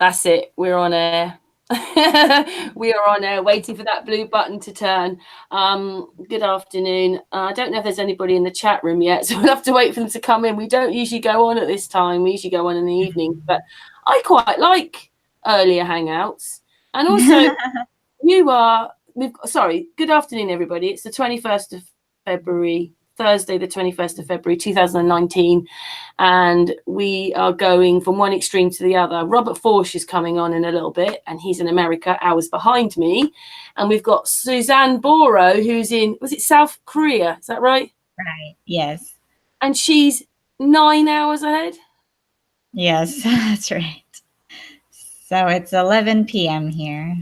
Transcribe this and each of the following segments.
That's it. We're on air. We are on air, waiting for that blue button to turn. Good afternoon. I don't know if there's anybody in the chat room yet, so we'll have to wait for them to come in. We don't usually go on at this time. We usually go on in the evening, but I quite like earlier hangouts. And also, good afternoon, everybody. It's the 21st of February, Thursday, the 21st of February, 2019. And we are going from one extreme to the other. Robert Foertsch is coming on in a little bit, and he's in America, hours behind me. And we've got Suzanne Borho, who's in, was it South Korea? Is that right? Right, yes. And she's 9 hours ahead? Yes, that's right. So it's 11 p.m. here.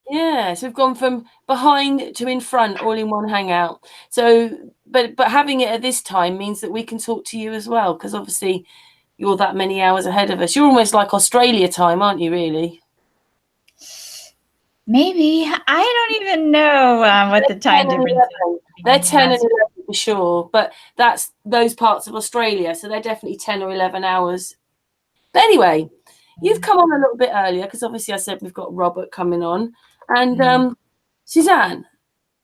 Yeah, so we've gone from behind to in front, all in one hangout. So, but having it at this time means that we can talk to you as well, because obviously you're that many hours ahead of us. You're almost like Australia time, aren't you, really? Maybe. I don't even know what the time difference is. They're 10 and 11 for sure, but that's those parts of Australia, so they're definitely 10 or 11 hours. But anyway, you've come on a little bit earlier, because obviously I said we've got Robert coming on. And Suzanne,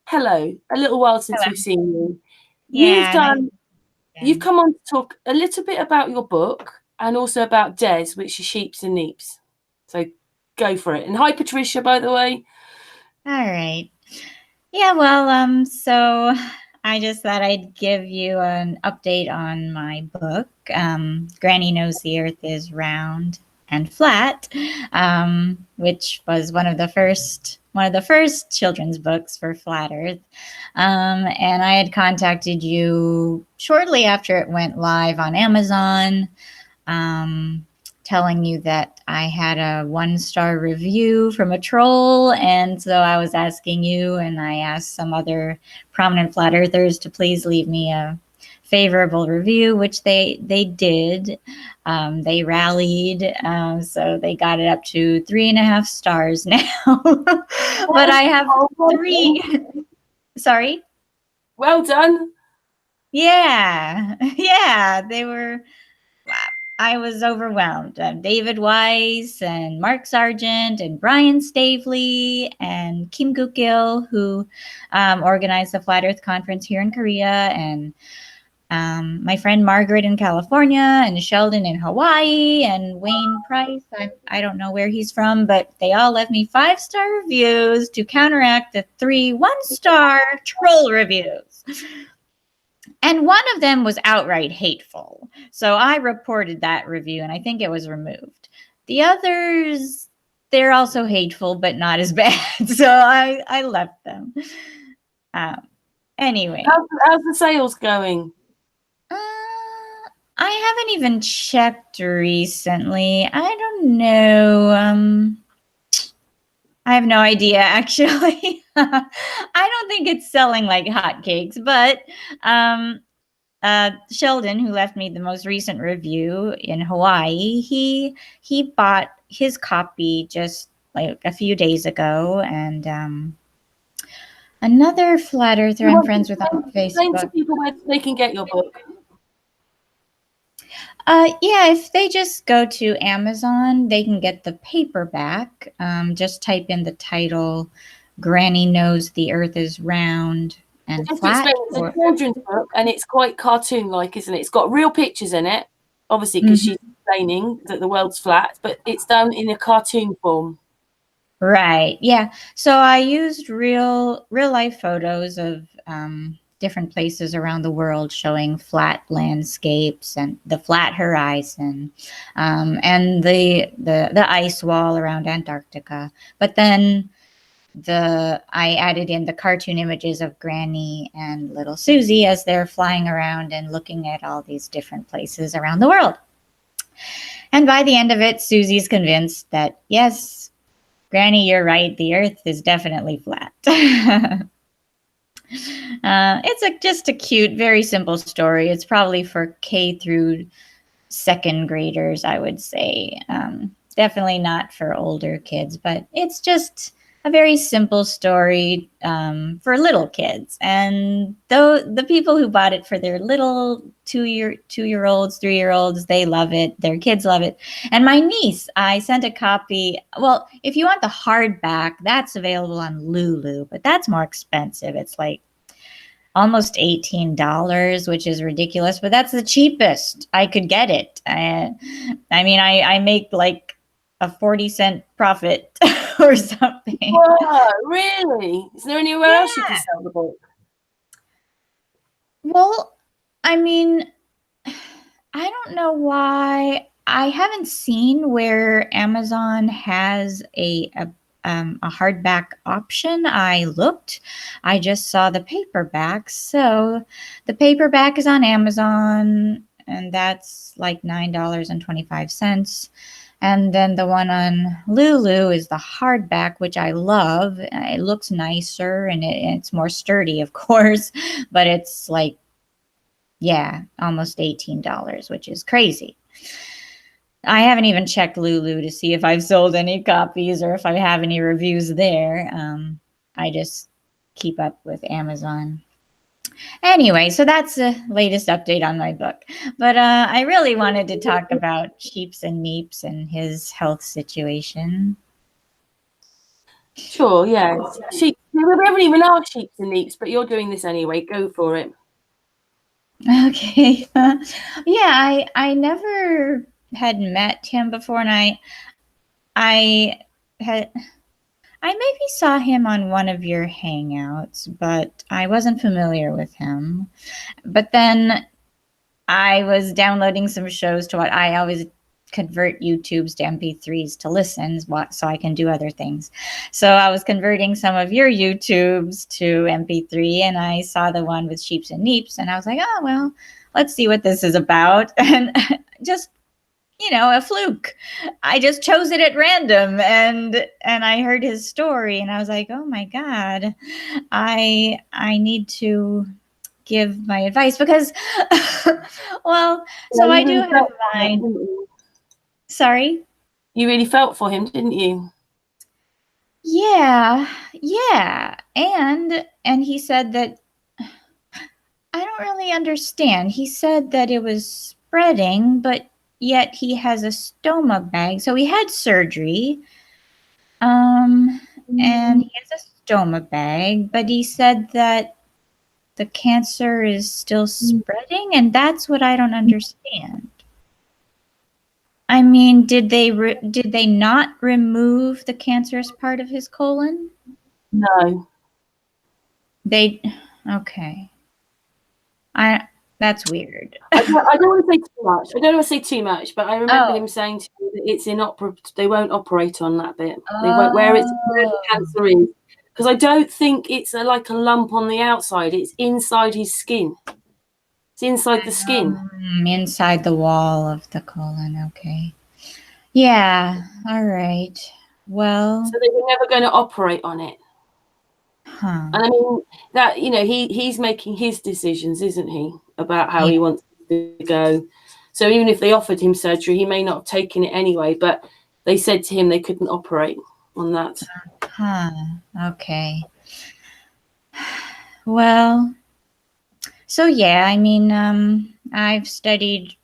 hello. A little while since we've seen you. Yeah, You've come on to talk a little bit about your book and also about Des, which is Sheeps and Neeps. So go for it. And hi, Patricia, by the way. All right. Yeah, well, so I just thought I'd give you an update on my book. Granny Knows the Earth is Round and Flat, which was one of the first children's books for Flat Earth. And I had contacted you shortly after it went live on Amazon, telling you that I had a 1-star review from a troll. And so I was asking you, and I asked some other prominent Flat Earthers to please leave me a favorable review, which they did. They rallied, so they got it up to 3.5 stars now. But I have 3. Sorry? Well done. Yeah, they were. Wow. I was overwhelmed. David Weiss and Mark Sargent and Brian Stavely and Kim Guk-il, who organized the Flat Earth Conference here in Korea, and my friend Margaret in California, and Sheldon in Hawaii, and Wayne Price. I don't know where he's from, but they all left me 5-star reviews to counteract the 3 1-star troll reviews. And one of them was outright hateful. So I reported that review, and I think it was removed. The others, they're also hateful, but not as bad. So I left them. Anyway. How's the sales going? I haven't even checked recently. I don't know. I have no idea, actually. I don't think it's selling like hotcakes, but Sheldon, who left me the most recent review in Hawaii, he bought his copy just like a few days ago, and another Flat Earther I'm friends with on Facebook. Explain to people where they can get your book. Yeah, if they just go to Amazon, they can get the paperback. Just type in the title, Granny Knows the Earth is Round and Flat. It's a children's book, and it's quite cartoon-like, isn't it? It's got real pictures in it, obviously, because she's explaining that the world's flat, but it's done in a cartoon form. Right, yeah. So I used real-life photos of different places around the world showing flat landscapes and the flat horizon, and the ice wall around Antarctica. But then I added in the cartoon images of Granny and little Susie as they're flying around and looking at all these different places around the world. And by the end of it, Susie's convinced that, yes, Granny, you're right. The Earth is definitely flat. It's just a cute, very simple story. It's probably for K through 2nd graders, I would say. Definitely not for older kids, but it's just a very simple story for little kids. And though the people who bought it for their little two-year-olds, 3-year-olds, they love it. Their kids love it. And my niece, I sent a copy. Well, if you want the hardback, that's available on Lulu, but that's more expensive. It's like almost $18, which is ridiculous, but that's the cheapest I could get it. I mean, I make like a 40-cent profit or something. Wow, really? Is there anywhere else you can sell the book? Well, I mean, I don't know why. I haven't seen where Amazon has a hardback option. I looked. I just saw the paperback. So the paperback is on Amazon, and that's like $9.25. And then the one on Lulu is the hardback, which I love. It looks nicer and it's more sturdy, of course, but it's like, yeah, almost $18, which is crazy. I haven't even checked Lulu to see if I've sold any copies or if I have any reviews there. I just keep up with Amazon. Anyway, so that's the latest update on my book. But I really wanted to talk about Sheeps and Neeps and his health situation. Sure, yeah. We haven't even asked Sheeps and Neeps, but you're doing this anyway. Go for it. Okay. Yeah, I never had met him before, and I maybe saw him on one of your hangouts, but I wasn't familiar with him. But then I was downloading some shows to watch. I always convert YouTubes to MP3s to listen so I can do other things. So I was converting some of your YouTubes to MP3, and I saw the one with Sheeps and Neeps, and I was like, oh, well, let's see what this is about. And just, a fluke. I just chose it at random, and I heard his story, and I was like, oh my God, I need to give my advice because, well, so I do have mine. Sorry? You really felt for him, didn't you? Yeah. And he said that, I don't really understand. He said that it was spreading, but yet he has a stoma bag. So he had surgery, and he has a stoma bag, but he said that the cancer is still spreading, and that's what I don't understand. I mean, did they not remove the cancerous part of his colon? No. Okay. That's weird. I don't want to say too much. I don't want to say too much, but I remember him saying to me that it's inoperable. They won't operate on that bit. They won't, where the cancer is. Because I don't think it's like a lump on the outside. It's inside his skin. It's inside the skin. Inside the wall of the colon. Okay. Yeah. All right. Well. So they were never going to operate on it. Huh. And I mean, that, he's making his decisions, isn't he, about how he wants to go. So even if they offered him surgery, he may not have taken it anyway, but they said to him they couldn't operate on that. Okay. Well, so yeah, I mean, I've studied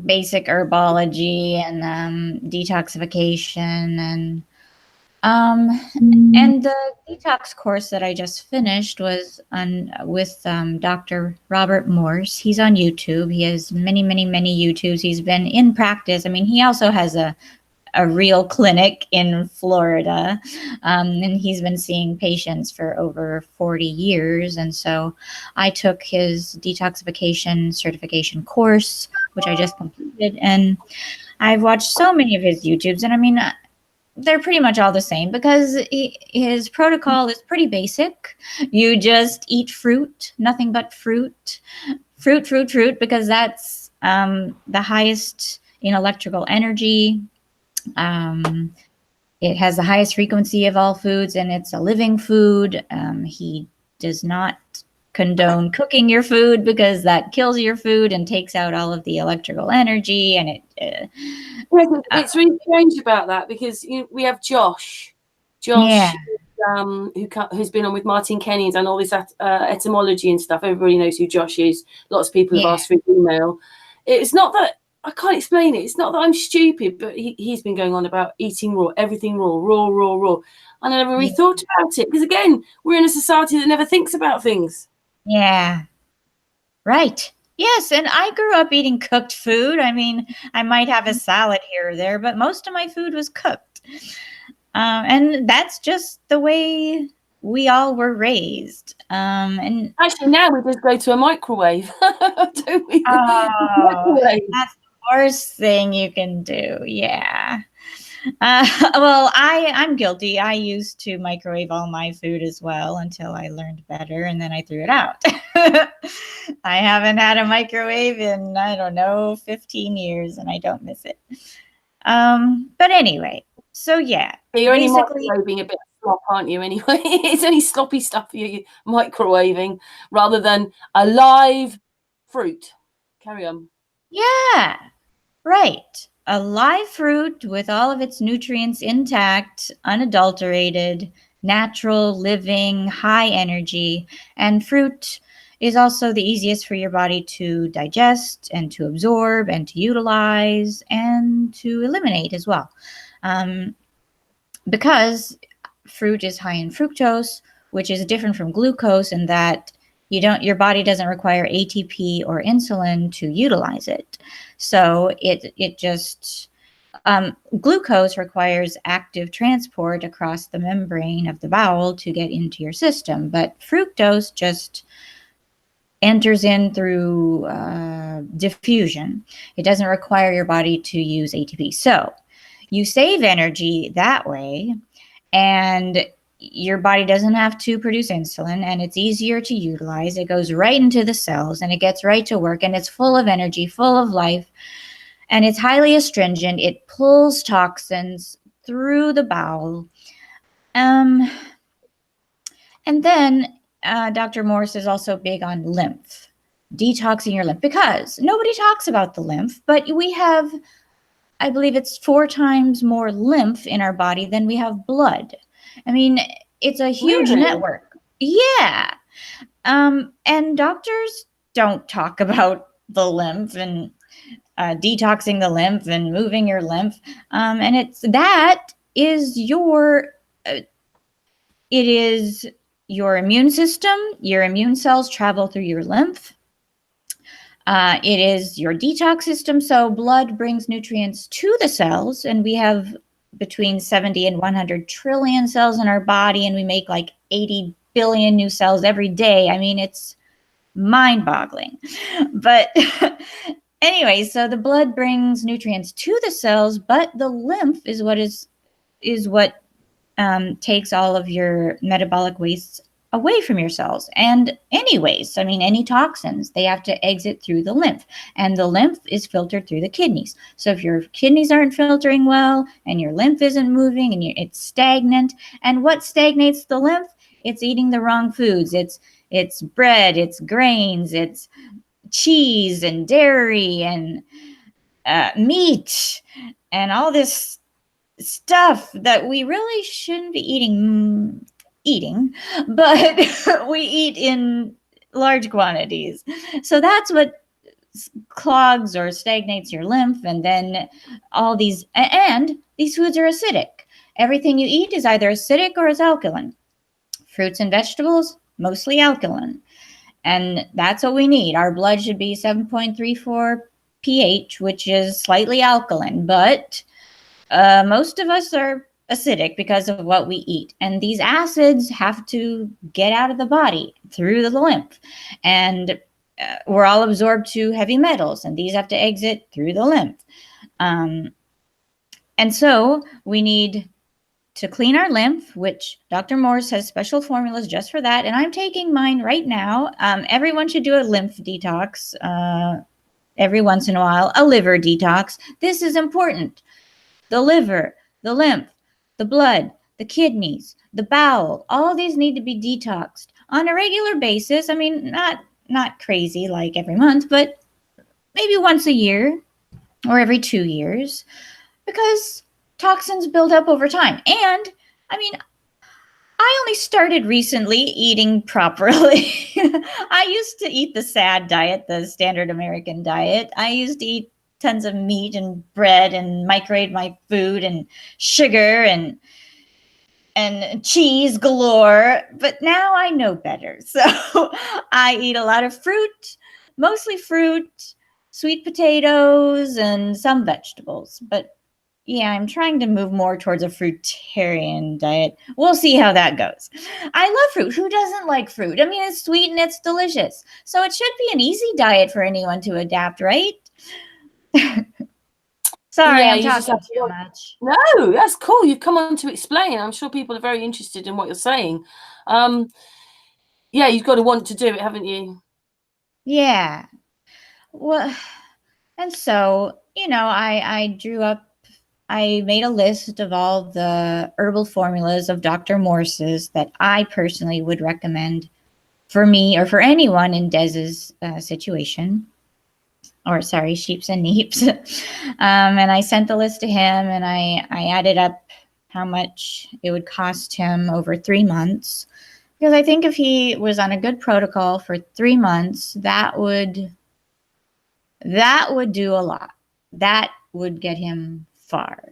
basic herbology and detoxification and the detox course that I just finished was with Dr. Robert Morse. He's on YouTube. He has many, many, many YouTubes. He's been in practice. I mean, he also has a real clinic in Florida, and he's been seeing patients for over 40 years. And so I took his detoxification certification course, which I just completed, and I've watched so many of his YouTubes, and I mean, they're pretty much all the same because his protocol is pretty basic. You just eat fruit, nothing but fruit, because that's the highest in electrical energy. It has the highest frequency of all foods, and it's a living food. He does not condone cooking your food because that kills your food and takes out all of the electrical energy, and it's really strange about that because we have Josh Josh, who's been on with Martin Kenny and done all this etymology and stuff. Everybody knows who Josh is. Lots of people have asked for his email. It's not that I can't explain it. It's not that I'm stupid, but he's been going on about eating raw, everything raw, raw, raw, raw. And I never really thought about it because, again, we're in a society that never thinks about things. Yeah. Right. Yes, and I grew up eating cooked food. I mean, I might have a salad here or there, but most of my food was cooked. And that's just the way we all were raised. And actually, now we just go to a microwave, don't we? Microwave. That's the worst thing you can do. Yeah. Well, I'm guilty. I used to microwave all my food as well until I learned better, and then I threw it out. I haven't had a microwave in, I don't know, 15 years, and I don't miss it. But anyway, so yeah. You're only microwaving a bit of slop, aren't you, anyway? It's only sloppy stuff you're microwaving rather than a live fruit. Carry on. Yeah, right. A live fruit with all of its nutrients intact, unadulterated, natural, living, high energy. And fruit is also the easiest for your body to digest and to absorb and to utilize and to eliminate as well. Because fruit is high in fructose, which is different from glucose in that your body doesn't require ATP or insulin to utilize it. So it just, glucose requires active transport across the membrane of the bowel to get into your system, but fructose just enters in through diffusion. It doesn't require your body to use ATP. So you save energy that way, and your body doesn't have to produce insulin, and it's easier to utilize. It goes right into the cells and it gets right to work, and it's full of energy, full of life, and it's highly astringent. It pulls toxins through the bowel. And then Dr. Morse is also big on lymph, detoxing your lymph, because nobody talks about the lymph, but we have, I believe it's 4 times more lymph in our body than we have blood. I mean, it's a huge network. Yeah. And doctors don't talk about the lymph and detoxing the lymph and moving your lymph. And it is your immune system. Your immune cells travel through your lymph. It is your detox system. So blood brings nutrients to the cells, and we have between 70 and 100 trillion cells in our body, and we make like 80 billion new cells every day. I mean, it's mind-boggling. But anyway, so the blood brings nutrients to the cells, but the lymph is what takes all of your metabolic wastes away from your cells. And any waste, I mean, any toxins, they have to exit through the lymph, and the lymph is filtered through the kidneys. So if your kidneys aren't filtering well and your lymph isn't moving and it's stagnant, and what stagnates the lymph? It's eating the wrong foods. It's bread, it's grains, it's cheese and dairy and meat and all this stuff that we really shouldn't be eating, but we eat in large quantities. So that's what clogs or stagnates your lymph. And then these foods are acidic. Everything you eat is either acidic or is alkaline. Fruits and vegetables, mostly alkaline. And that's what we need. Our blood should be 7.34 pH, which is slightly alkaline, but most of us are acidic because of what we eat. And these acids have to get out of the body through the lymph. And we're all absorbed to heavy metals, and these have to exit through the lymph. And so we need to clean our lymph, which Dr. Morse has special formulas just for that. And I'm taking mine right now. Everyone should do a lymph detox every once in a while, a liver detox. This is important. The liver, the lymph, the blood, the kidneys, the bowel, all these need to be detoxed on a regular basis. I mean, not crazy like every month, but maybe once a year or every 2 years, because toxins build up over time. And I mean, I only started recently eating properly. I used to eat the SAD diet, the standard American diet. I used to eat tons of meat and bread and microwave my food and sugar and cheese galore. But now I know better. So I eat a lot of fruit, mostly fruit, sweet potatoes, and some vegetables. But yeah, I'm trying to move more towards a fruitarian diet. We'll see how that goes. I love fruit. Who doesn't like fruit? I mean, it's sweet and it's delicious. So it should be an easy diet for anyone to adapt, right? Sorry, Yeah, I'm you just talking have to. too much. No, that's cool. You've come on to explain. I'm sure people are very interested in what you're saying. Yeah, you've got to want to do it, haven't you? Yeah. Well, and so, I made a list of all the herbal formulas of Dr. Morse's that I personally would recommend for me or for anyone in Dez's situation. Or sorry, Sheeps and Neeps. And I sent the list to him, and I added up how much it would cost him over 3 months. Because I think if he was on a good protocol for 3 months, that would do a lot. That would get him far.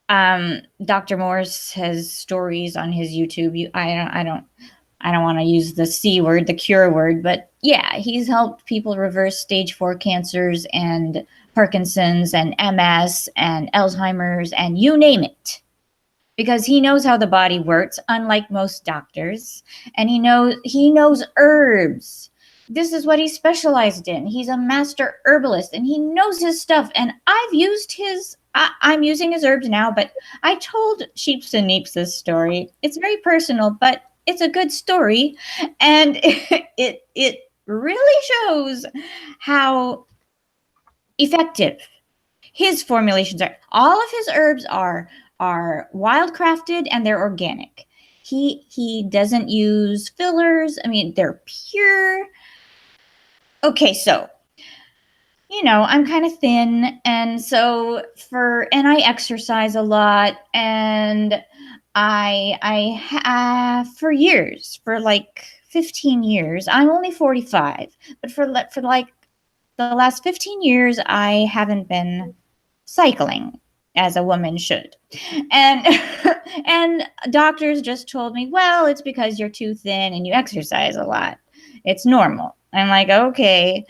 Dr. Morse has stories on his YouTube. I don't want to use the C word, the cure word, but yeah, he's helped people reverse stage 4 cancers and Parkinson's and MS and Alzheimer's and you name it. Because he knows how the body works, unlike most doctors, and he knows herbs. This is what he specialized in. He's a master herbalist, and he knows his stuff. And I've used I'm using his herbs now, but I told Sheeps and Neeps this story. It's very personal, but it's a good story, and it really shows how effective his formulations are. All of his herbs are wildcrafted and they're organic. He doesn't use fillers. I mean, they're pure. Okay, so I'm kind of thin, and so and I exercise a lot, and I for years, for like 15 years, I'm only 45, but for like the last 15 years, I haven't been cycling as a woman should. And and doctors just told me, well, it's because you're too thin and you exercise a lot. It's normal. I'm like, okay.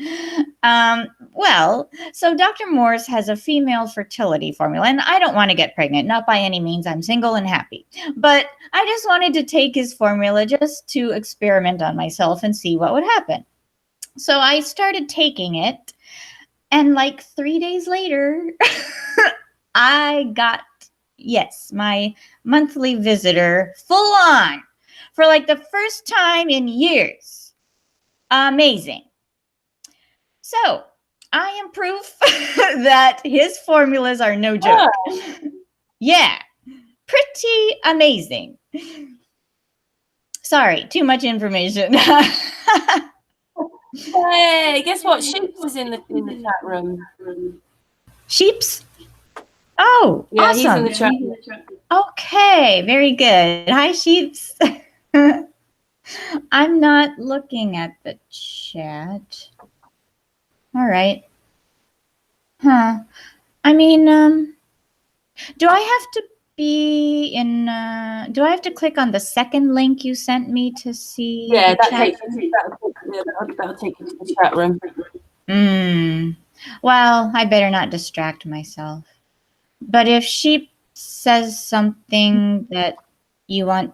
Well, so Dr. Morse has a female fertility formula, and I don't want to get pregnant, not by any means. I'm single and happy. But I just wanted to take his formula just to experiment on myself and see what would happen. So I started taking it, and like 3 days later, I got, yes, my monthly visitor full on for like the first time in years. Amazing. So I am proof that his formulas are no joke. Oh. Yeah, pretty amazing. Sorry, too much information. Hey, guess what? Sheeps is in the chat room. Sheeps? Oh, yeah, awesome. He's in the chat. Okay, very good. Hi, Sheeps. I'm not looking at the chat. All right. Huh. I mean, do I have to be in, do I have to click on the second link you sent me to see? Yeah, that'll take you to the chat room. Well, I better not distract myself. But if she says something that you want,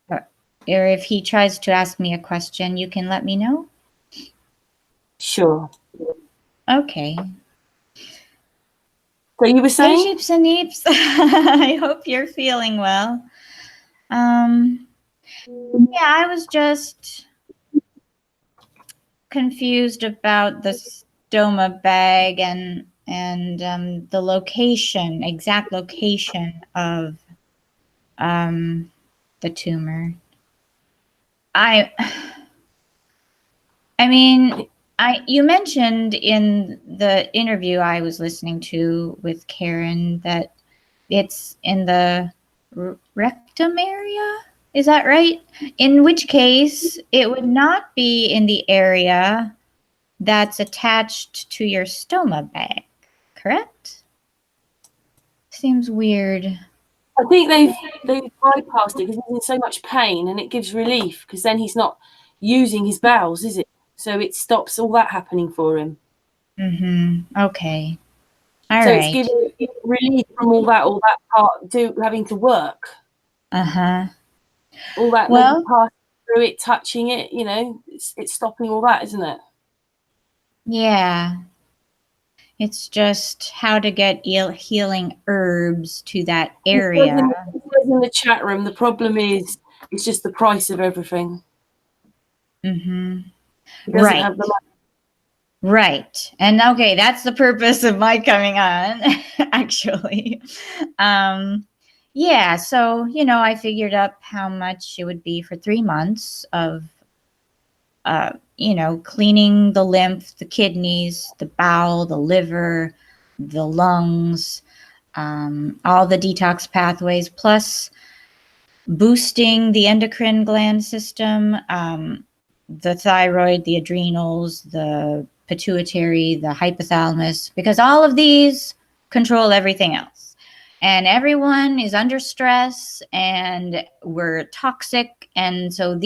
or if he tries to ask me a question, you can let me know? Sure. Okay. So you were saying? Hey, Sheeps and Neeps. I hope you're feeling well. Yeah, I was just confused about the stoma bag and the location, exact location of the tumor. I mean, you mentioned in the interview I was listening to with Karen that it's in the rectum area. Is that right? In which case, it would not be in the area that's attached to your stoma bag, correct? Seems weird. I think they've bypassed it because he's in so much pain, and it gives relief because then he's not using his bowels, is it? So it stops all that happening for him. Okay. All so right. it's giving relief from all that part having to work. All that pass through it, touching it, it's stopping all that, isn't it? Yeah. It's just how to get healing herbs to that area. It says in the chat room, the problem is it's just the price of everything. He doesn't have the money. Right. And okay, that's the purpose of my coming on, actually. Yeah, so, I figured up how much it would be for 3 months of, cleaning the lymph, the kidneys, the bowel, the liver, the lungs, all the detox pathways, plus boosting the endocrine gland system, the thyroid, the adrenals, the pituitary, the hypothalamus, because all of these control everything else. And everyone is under stress and we're toxic. And so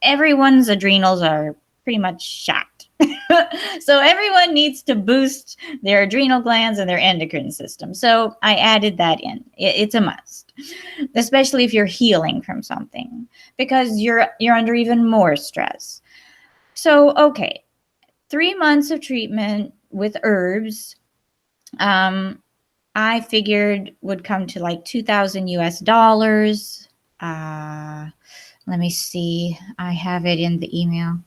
everyone's adrenals are pretty much shot. So everyone needs to boost their adrenal glands and their endocrine system. So I added that in. It's a must, especially if you're healing from something, because you're under even more stress. So, okay, 3 months of treatment with herbs, I figured would come to like $2,000 US. Let me see. I have it in the email.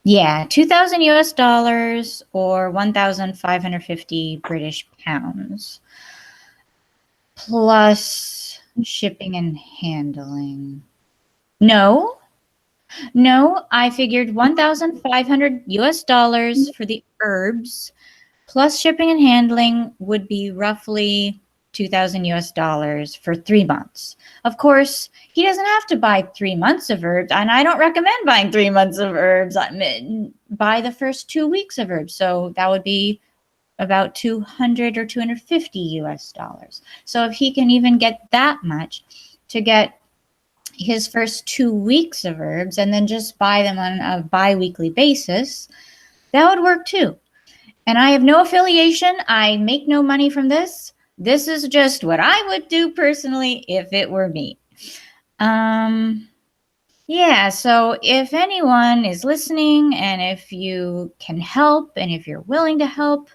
Yeah, $2,000 US or 1,550 British pounds, plus shipping and handling. No, I figured 1,500 US for the herbs, plus shipping and handling would be roughly $2,000 US for 3 months. Of course, he doesn't have to buy 3 months of herbs, and I don't recommend buying 3 months of herbs. Buy the first 2 weeks of herbs. So that would be about 200 or 250 US dollars. So if he can even get that much to get his first 2 weeks of herbs and then just buy them on a bi-weekly basis, that would work too. And I have no affiliation. I make no money from this. This is just what I would do personally if it were me. Yeah, so if anyone is listening and if you can help and if you're willing to help,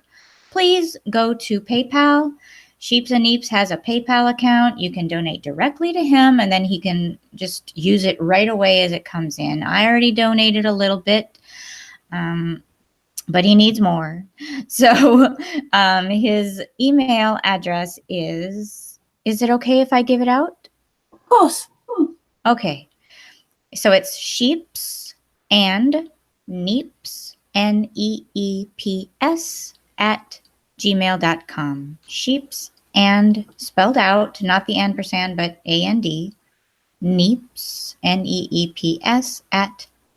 please go to PayPal. Sheeps and Neeps has a PayPal account. You can donate directly to him and then he can just use it right away as it comes in. I already donated a little bit, but he needs more. So his email address is it okay if I give it out? Of course. Okay. So it's sheeps and neeps, NEEPS @gmail.com. Sheeps and spelled out, not the ampersand, but AND, neeps, NEEPS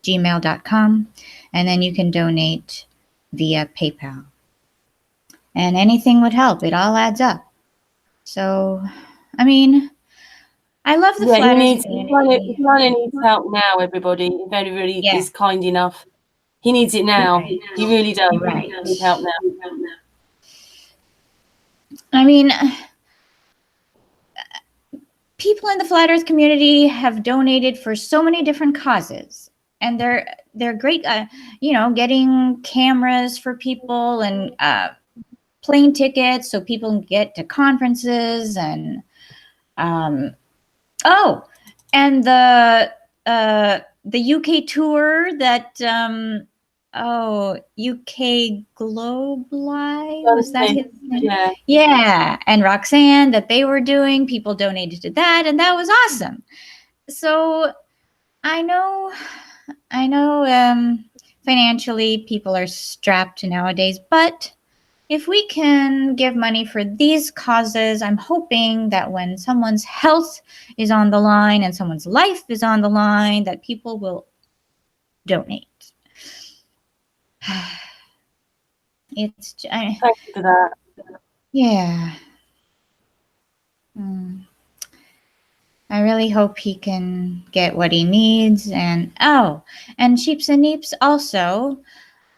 @gmail.com. And then you can donate via PayPal. And anything would help. It all adds up. So, I mean, I love the flat earth community. He kind of needs help now, everybody. If anybody is kind enough. He needs it now. Right. He really does. Right. He needs help now. I mean, people in the flat earth community have donated for so many different causes. And they're great, getting cameras for people and plane tickets so people can get to conferences and and the UK tour that UK Globe Live, was that his name? Yeah, and Roxanne that they were doing, people donated to that, and that was awesome. So I know financially people are strapped nowadays, but if we can give money for these causes, I'm hoping that when someone's health is on the line and someone's life is on the line, that people will donate. It's Thank you for that. yeah. I really hope he can get what he needs. And Sheeps and Neeps also.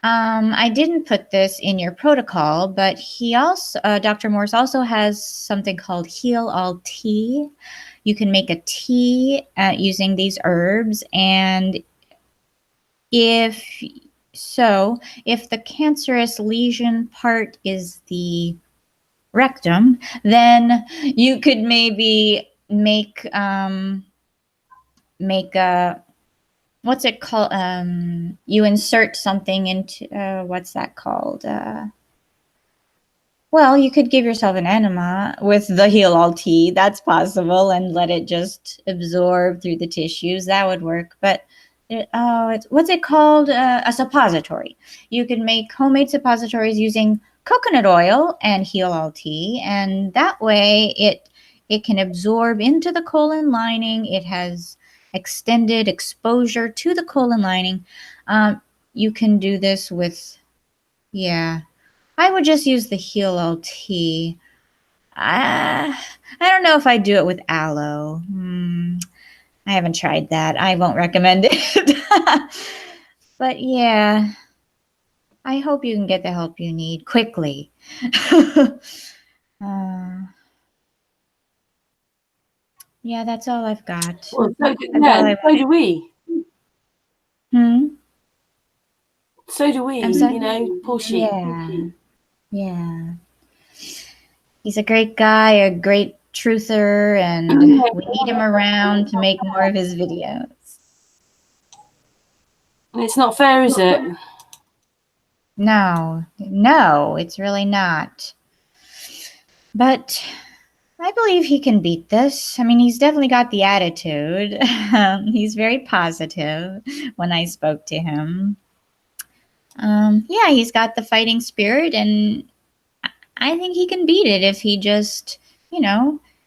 I didn't put this in your protocol, but he also, Dr. Morse also has something called Heal All Tea. You can make a tea using these herbs, and if the cancerous lesion part is the rectum, then you could maybe make a, what's it called? You insert something into, what's that called? Well, you could give yourself an enema with the Heal All Tea. That's possible, and let it just absorb through the tissues. That would work. But what's it called? A suppository. You can make homemade suppositories using coconut oil and Heal All Tea, and that way it can absorb into the colon lining. It has extended exposure to the colon lining. You can do this with, I would just use the Heal All Tea. I don't know if I'd do it with aloe. I haven't tried that. I won't recommend it. But yeah, I hope you can get the help you need quickly. Yeah, that's all I've got. Well, so do we. So do we, poor sheep. Yeah. He's a great guy, a great truther, and we need him around to make more of his videos. It's not fair, is it? No, it's really not. But I believe he can beat this. I mean, he's definitely got the attitude. He's very positive when I spoke to him. He's got the fighting spirit, and I think he can beat it if he just,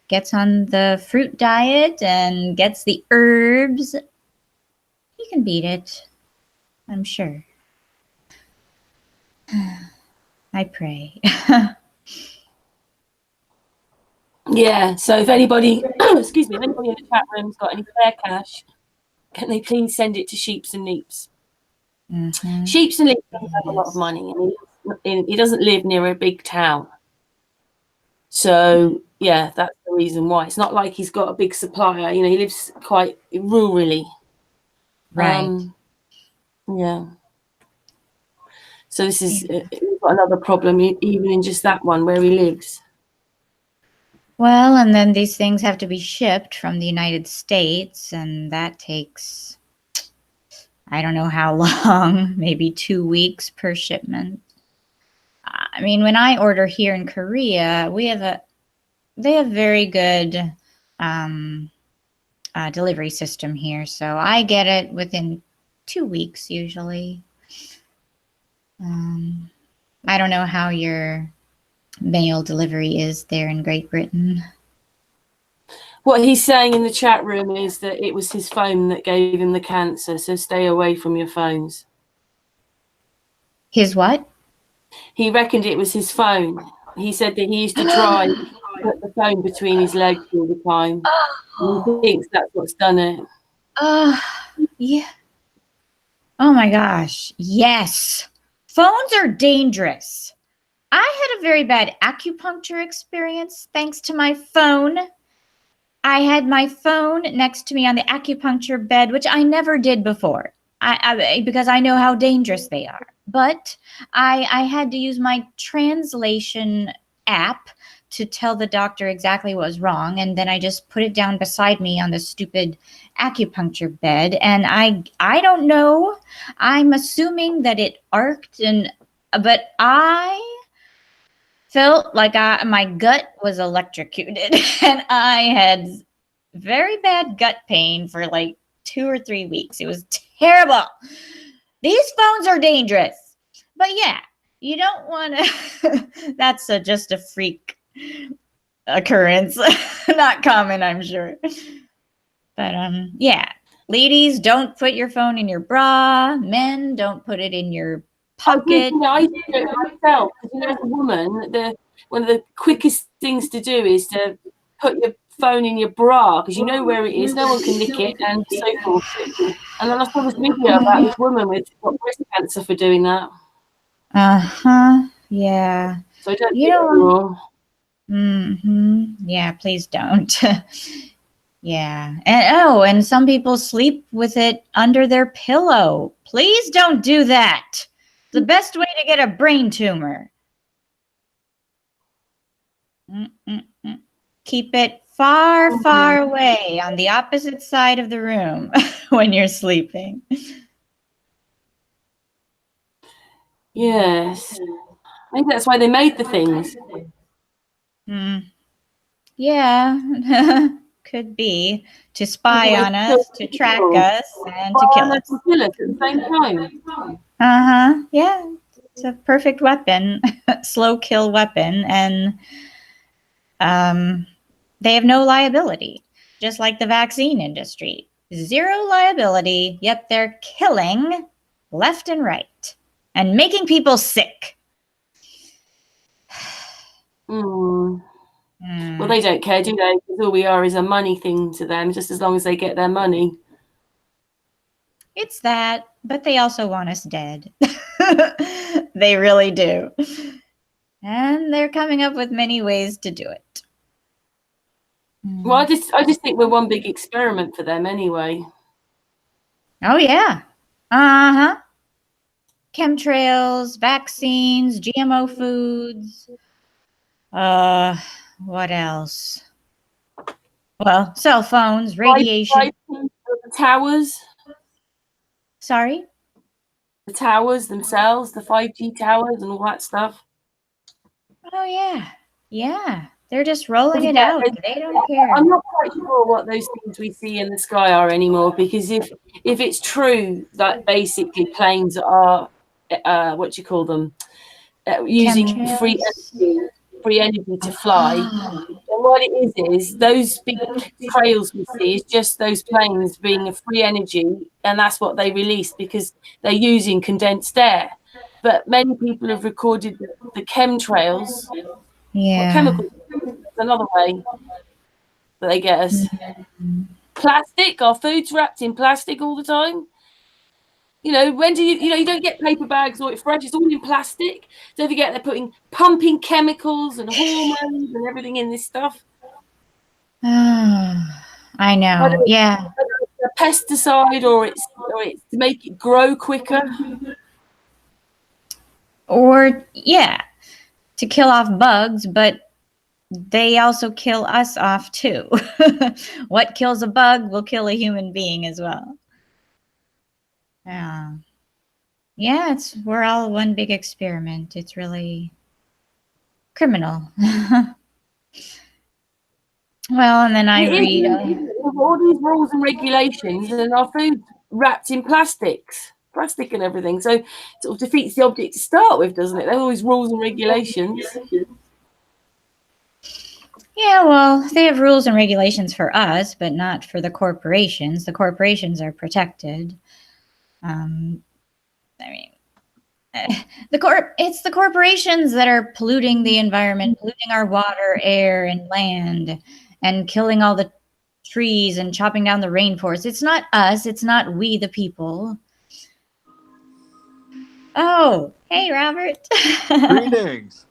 gets on the fruit diet and gets the herbs. He can beat it, I'm sure. I pray. Yeah, so if anybody, excuse me, if anybody in the chat room's got any spare cash, can they please send it to Sheeps and Neeps? Sheeps and Neeps doesn't have a lot of money. I mean, he doesn't live near a big town. So, yeah, that's the reason why. It's not like he's got a big supplier. He lives quite rurally. Right. Yeah. So this is another problem, even in just that one where he lives. Well, and then these things have to be shipped from the United States, and that takes, I don't know how long, maybe 2 weeks per shipment. I mean, when I order here in Korea, they have very good delivery system here, so I get it within 2 weeks usually. I don't know how your mail delivery is there in Great Britain. What he's saying in the chat room is that it was his phone that gave him the cancer, so stay away from your phones. His what? He reckoned it was his phone. He said that he used to try to put the phone between his legs all the time. He thinks that's what's done it. Yeah. Oh my gosh. Yes. Phones are dangerous. I had a very bad acupuncture experience thanks to my phone. I had my phone next to me on the acupuncture bed, which I never did before, because I know how dangerous they are. But I had to use my translation app to tell the doctor exactly what was wrong, and then I just put it down beside me on the stupid acupuncture bed, and I don't know. I'm assuming that it arced, but I felt like my gut was electrocuted, and I had very bad gut pain for like 2 or 3 weeks. It was terrible. These phones are dangerous. But yeah, you don't want to. That's just a freak occurrence, not common, I'm sure. But yeah, ladies, don't put your phone in your bra. Men, don't put it in your pocket. I do it myself. As a woman, one of the quickest things to do is to put your phone in your bra because you know where it is. No one can nick it, and so forth. And then I saw this video about this woman with breast cancer for doing that. Yeah. So I don't do it anymore. Yeah, please don't. Yeah. And some people sleep with it under their pillow. Please don't do that. The best way to get a brain tumor. Keep it far, far away on the opposite side of the room when you're sleeping. Yes. Maybe that's why they made the things. Yeah. Could be to spy on us, to track us, and to kill us. Kill us at the same time. Yeah, it's a perfect weapon, slow kill weapon, and they have no liability, just like the vaccine industry. Zero liability, yet they're killing left and right and making people sick. Well, they don't care, do they? Because all we are is a money thing to them, just as long as they get their money. It's that, but they also want us dead. They really do. And they're coming up with many ways to do it. Well, I just think we're one big experiment for them anyway. Oh, yeah. Chemtrails, vaccines, GMO foods. What else? Well, cell phones, radiation. The towers. Sorry? The towers themselves, the 5G towers and all that stuff. Oh, yeah. Yeah. They're just rolling it out. They don't care. I'm not quite sure what those things we see in the sky are anymore, because if it's true that basically planes are, using free energy to fly, and what it is those big trails we see is just those planes being a free energy, and that's what they release because they're using condensed air. But many people have recorded the chemtrails. Yeah. Chemical, another way that they get us. Plastic, our food's wrapped in plastic all the time. When do you don't get paper bags or fresh, it's all in plastic. Don't forget they're pumping chemicals and hormones and everything in this stuff. I know. Yeah. A pesticide or it's to make it grow quicker. Or, yeah, to kill off bugs, but they also kill us off too. What kills a bug will kill a human being as well. Yeah, we're all one big experiment. It's really criminal. Well, and then I read all these rules and regulations, and our food wrapped in plastic and everything. So it sort of defeats the object to start with, doesn't it? There are all these rules and regulations. Yeah, well, they have rules and regulations for us, but not for the corporations. The corporations are protected. It's the corporations that are polluting the environment, polluting our water, air, and land, and killing all the trees and chopping down the rainforest. It's not us. It's not we, the people. Oh, hey, Robert. Greetings.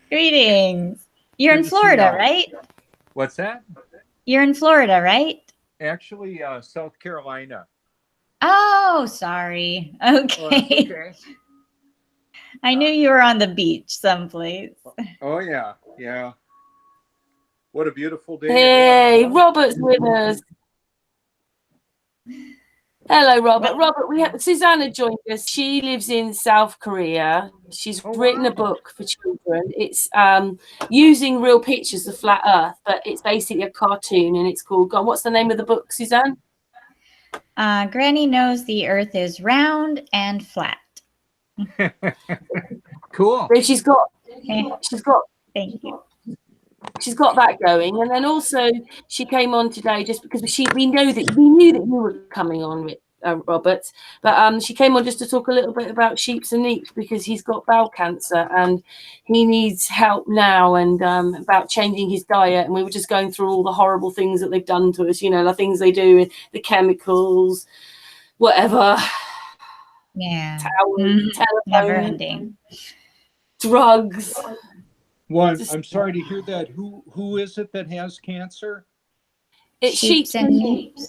Greetings. You're in Florida, right? What's that? You're in Florida, right? Actually, South Carolina. Oh, sorry. Okay. Okay. I knew you were on the beach someplace. Oh, yeah. Yeah. What a beautiful day. Hey, Robert's with us. Hello, Robert. Robert, we have Susanna joined us. She lives in South Korea. She's written a book for children. It's using real pictures of flat Earth, but it's basically a cartoon, and it's called. What's the name of the book, Suzanne? Granny knows the Earth is round and flat. Cool. So she's got Thank you. she's got that going, and then also she came on today just because we knew that you were coming on with Robert, but she came on just to talk a little bit about Sheeps and Neeps because he's got bowel cancer and he needs help now, and about changing his diet, and we were just going through all the horrible things that they've done to us, the things they do, the chemicals, whatever. Yeah. Towels, Never telephone, ending. drugs. Well, I'm sorry to hear that. Who is it that has cancer? It's Sheeps and Neeps.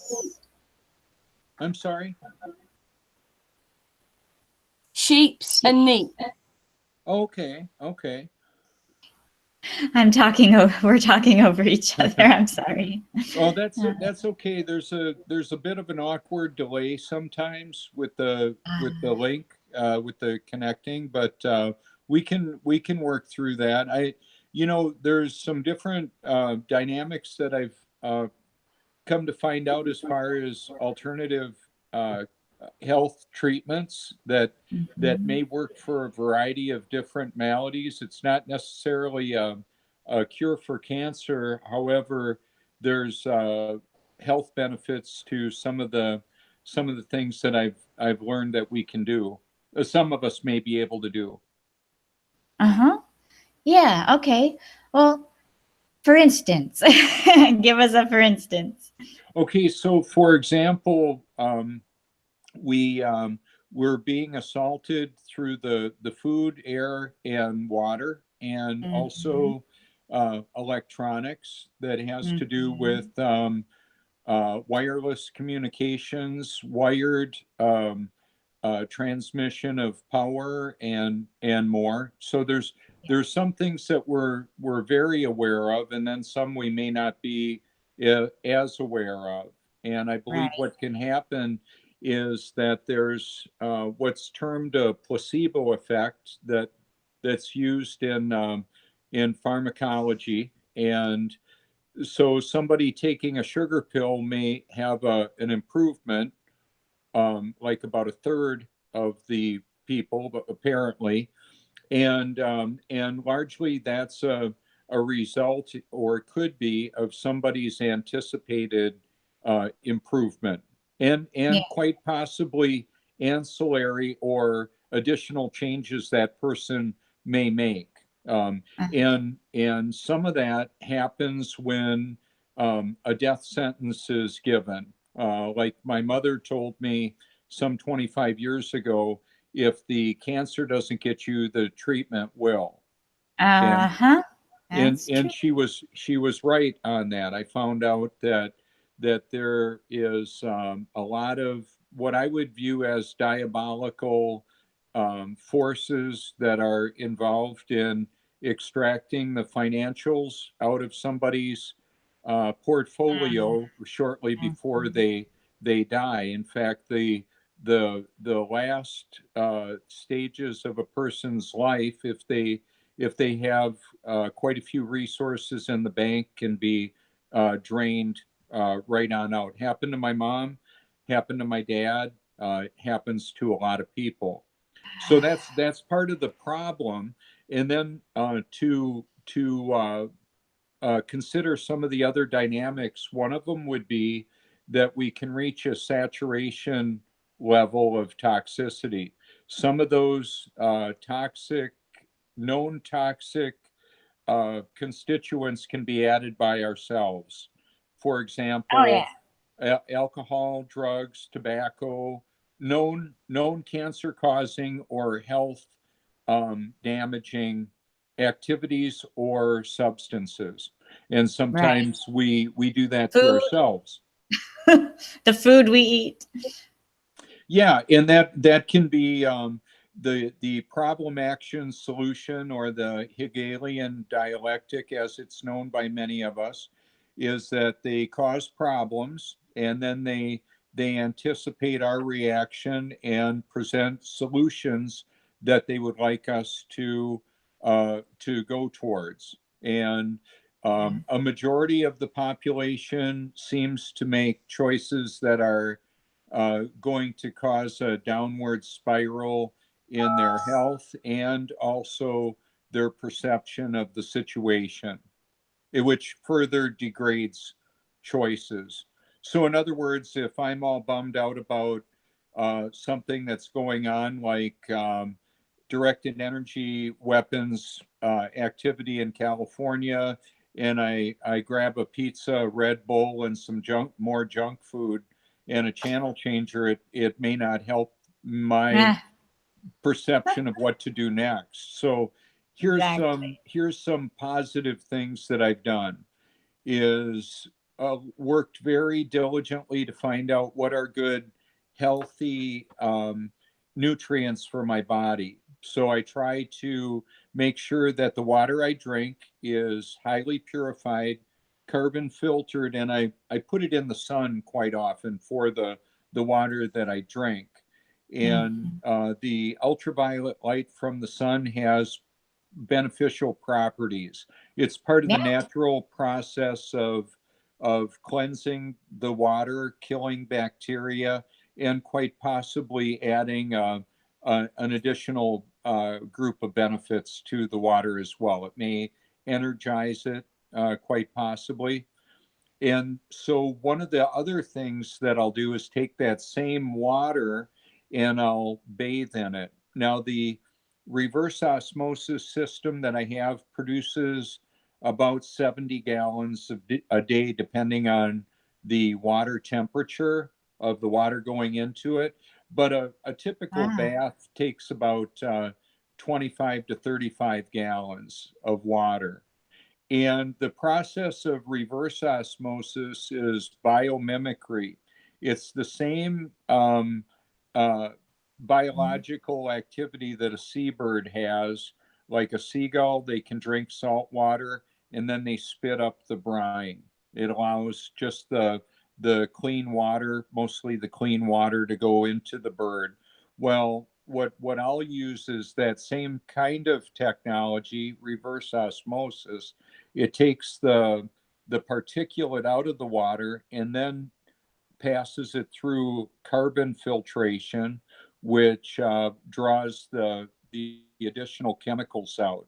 I'm sorry. Sheeps and Neeps. Okay. We're talking over each other. I'm sorry. Oh, that's okay. There's a bit of an awkward delay sometimes with the link, with the connecting, but we can work through that. There's some different dynamics that I've come to find out as far as alternative health treatments that may work for a variety of different maladies. It's not necessarily a cure for cancer. However, there's health benefits to some of the things that I've learned that we can do. Some of us may be able to do. Yeah. Okay. Well, for instance, give us a for instance. Okay. So, for example, we're being assaulted through the food, air, and water, and also electronics that has to do with wireless communications, wired transmission of power, and more. So there's some things that we're very aware of, and then some we may not be as aware of. And I believe what can happen is that there's what's termed a placebo effect that's used in pharmacology. And so somebody taking a sugar pill may have an improvement, like about a third of the people, but apparently, and largely that's a result, or could be, of somebody's anticipated improvement, and quite possibly ancillary or additional changes that person may make. And some of that happens when a death sentence is given. Like my mother told me some 25 years ago, if the cancer doesn't get you, the treatment will. And she was right on that. I found out that there is a lot of what I would view as diabolical forces that are involved in extracting the financials out of somebody's portfolio shortly before they die. In fact, the last stages of a person's life, if they have quite a few resources in the bank, can be drained right on out. Happened to my mom, happened to my dad, happens to a lot of people. So that's part of the problem. And then to consider some of the other dynamics, one of them would be that we can reach a saturation level of toxicity. Some of those known toxic constituents can be added by ourselves. For example, alcohol, drugs, tobacco, known cancer causing or health damaging activities or substances. And sometimes we do that to ourselves. The food we eat. Yeah, and that can be the problem action solution, or the Hegelian dialectic, as it's known by many of us, is that they cause problems, and then they anticipate our reaction and present solutions that they would like us to go towards. And a majority of the population seems to make choices that are going to cause a downward spiral in their health and also their perception of the situation, which further degrades choices. So, in other words, if I'm all bummed out about something that's going on, like directed energy weapons activity in California, and I grab a pizza, Red Bull, and some more junk food, and a channel changer, it may not help my Ah, perception of what to do next. So exactly. here's some positive things that I've done is worked very diligently to find out what are good, healthy nutrients for my body. So I try to make sure that the water I drink is highly purified, carbon filtered, and I put it in the sun quite often for the water that I drink. And Mhm. the ultraviolet light from the sun has beneficial properties. It's part of the Yeah. natural process of cleansing the water, killing bacteria, and quite possibly adding an additional group of benefits to the water as well. It may energize it, quite possibly. And so one of the other things that I'll do is take that same water and I'll bathe in it. Now, the reverse osmosis system that I have produces about 70 gallons a day, depending on the water temperature of the water going into it. But a typical Ah, bath takes about 25 to 35 gallons of water. And the process of reverse osmosis is biomimicry. It's the same uh, biological activity that a seabird has. Like a seagull, they can drink salt water and then they spit up the brine. It allows just the clean water, mostly the clean water, to go into the bird. Well, what I'll use is that same kind of technology, reverse osmosis. It takes the particulate out of the water and then passes it through carbon filtration, which draws the additional chemicals out,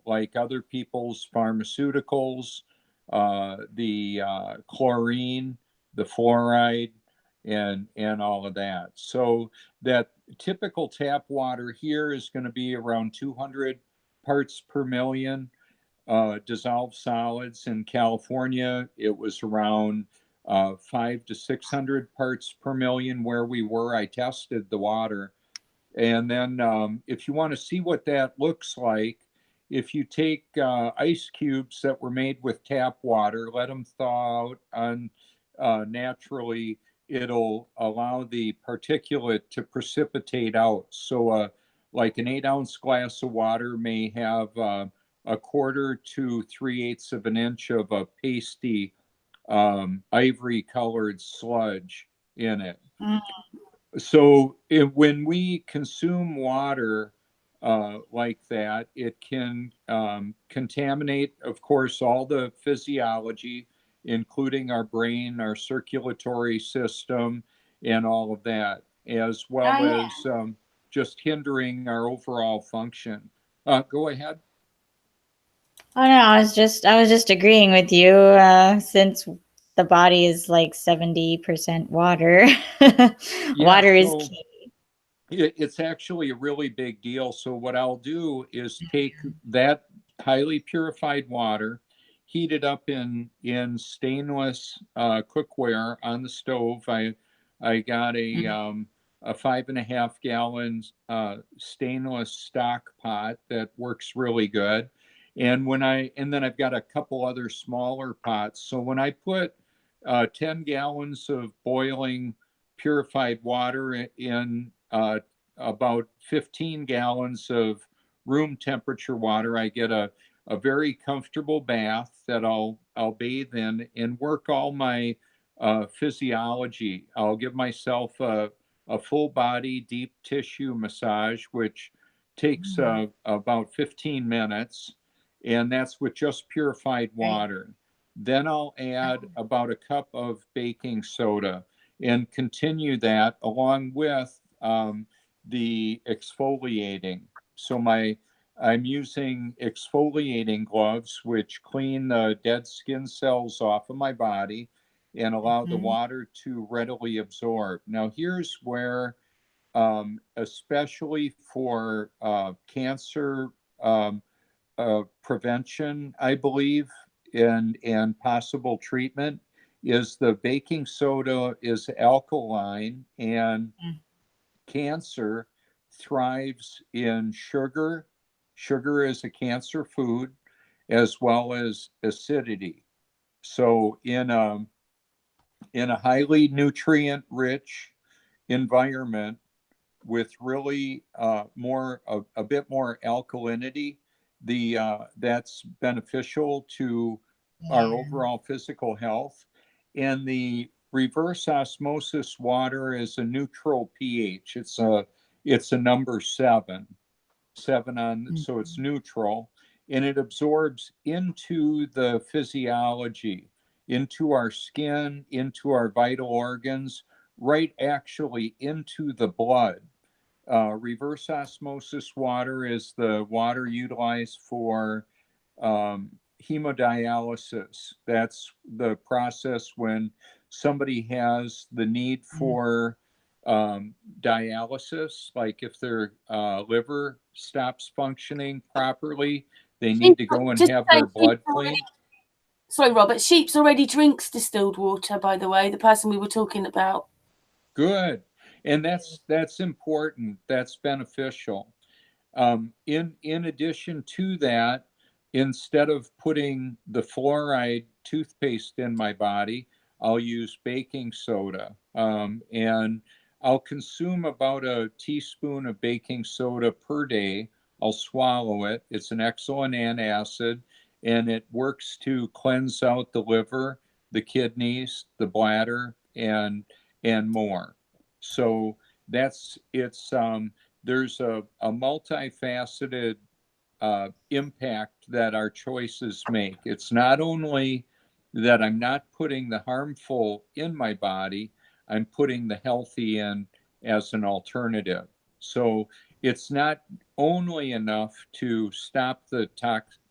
like other people's pharmaceuticals, the chlorine, the fluoride, and all of that. So that typical tap water here is going to be around 200 parts per million dissolved solids. In California, it was around 5 to 600 parts per million where we were. I tested the water. And then if you want to see what that looks like, if you take ice cubes that were made with tap water, let them thaw out on naturally, it'll allow the particulate to precipitate out. So like an 8 ounce glass of water may have a quarter to 3/8 of an inch of a pasty ivory colored sludge in it. mm, So when we consume water like that, it can contaminate, of course, all the physiology, including our brain, our circulatory system, and all of that, as oh well yeah. as just hindering our overall function. Go ahead. Oh no, I was just agreeing with you. Since the body is like 70% water, Yeah, water is so key. it's actually a really big deal. So what I'll do is take that highly purified water, heat it up in stainless cookware on the stove. I got a 5.5 gallon stainless stock pot that works really good. And then I've got a couple other smaller pots. So when I put 10 gallons of boiling purified water in about 15 gallons of room temperature water, I get a very comfortable bath that I'll bathe in and work all my physiology. I'll give myself a full body deep tissue massage, which takes about 15 minutes, and that's with just purified Right. water. Then I'll add about a cup of baking soda and continue that along with the exfoliating. So I'm using exfoliating gloves, which clean the dead skin cells off of my body and allow the water to readily absorb. Now, here's where, especially for cancer prevention, I believe, and possible treatment, is the baking soda is alkaline, and cancer thrives in sugar. Sugar is a cancer food, as well as acidity. So in a highly nutrient rich environment with really a bit more alkalinity, that's beneficial to our overall physical health. And the reverse osmosis water is a neutral pH. It's a number 7 on, so it's neutral, and it absorbs into the physiology, into our skin, into our vital organs, right actually into the blood. Reverse osmosis water is the water utilized for hemodialysis. That's the process when somebody has the need for dialysis, like if their liver stops functioning properly, they need to go and have their blood cleaned. Sorry, Robert. Sheep's already drinks distilled water, by the way, the person we were talking about. Good. And that's important. That's beneficial. In addition to that, instead of putting the fluoride toothpaste in my body, I'll use baking soda. And I'll consume about a teaspoon of baking soda per day. I'll swallow it. It's an excellent antacid, and it works to cleanse out the liver, the kidneys, the bladder, and more. So there's a multifaceted impact that our choices make. It's not only that I'm not putting the harmful in my body, I'm putting the healthy in as an alternative. So it's not only enough to stop the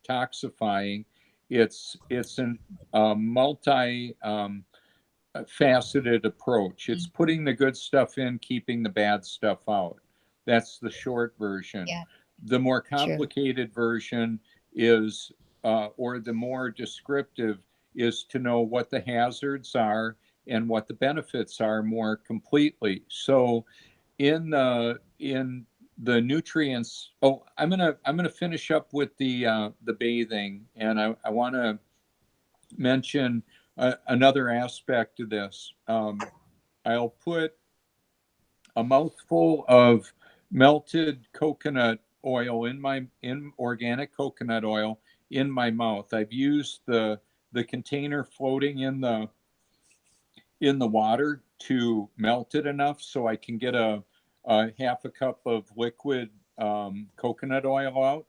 toxifying, it's a multi faceted approach. It's putting the good stuff in, keeping the bad stuff out. That's the short version. Yeah. The more complicated version is, or the more descriptive, is to know what the hazards are and what the benefits are more completely. So in the nutrients, I'm gonna finish up with the bathing, and I want to mention another aspect of this. I'll put a mouthful of melted coconut oil in organic coconut oil in my mouth. I've used the container floating in the water to melt it enough so I can get a half a cup of liquid coconut oil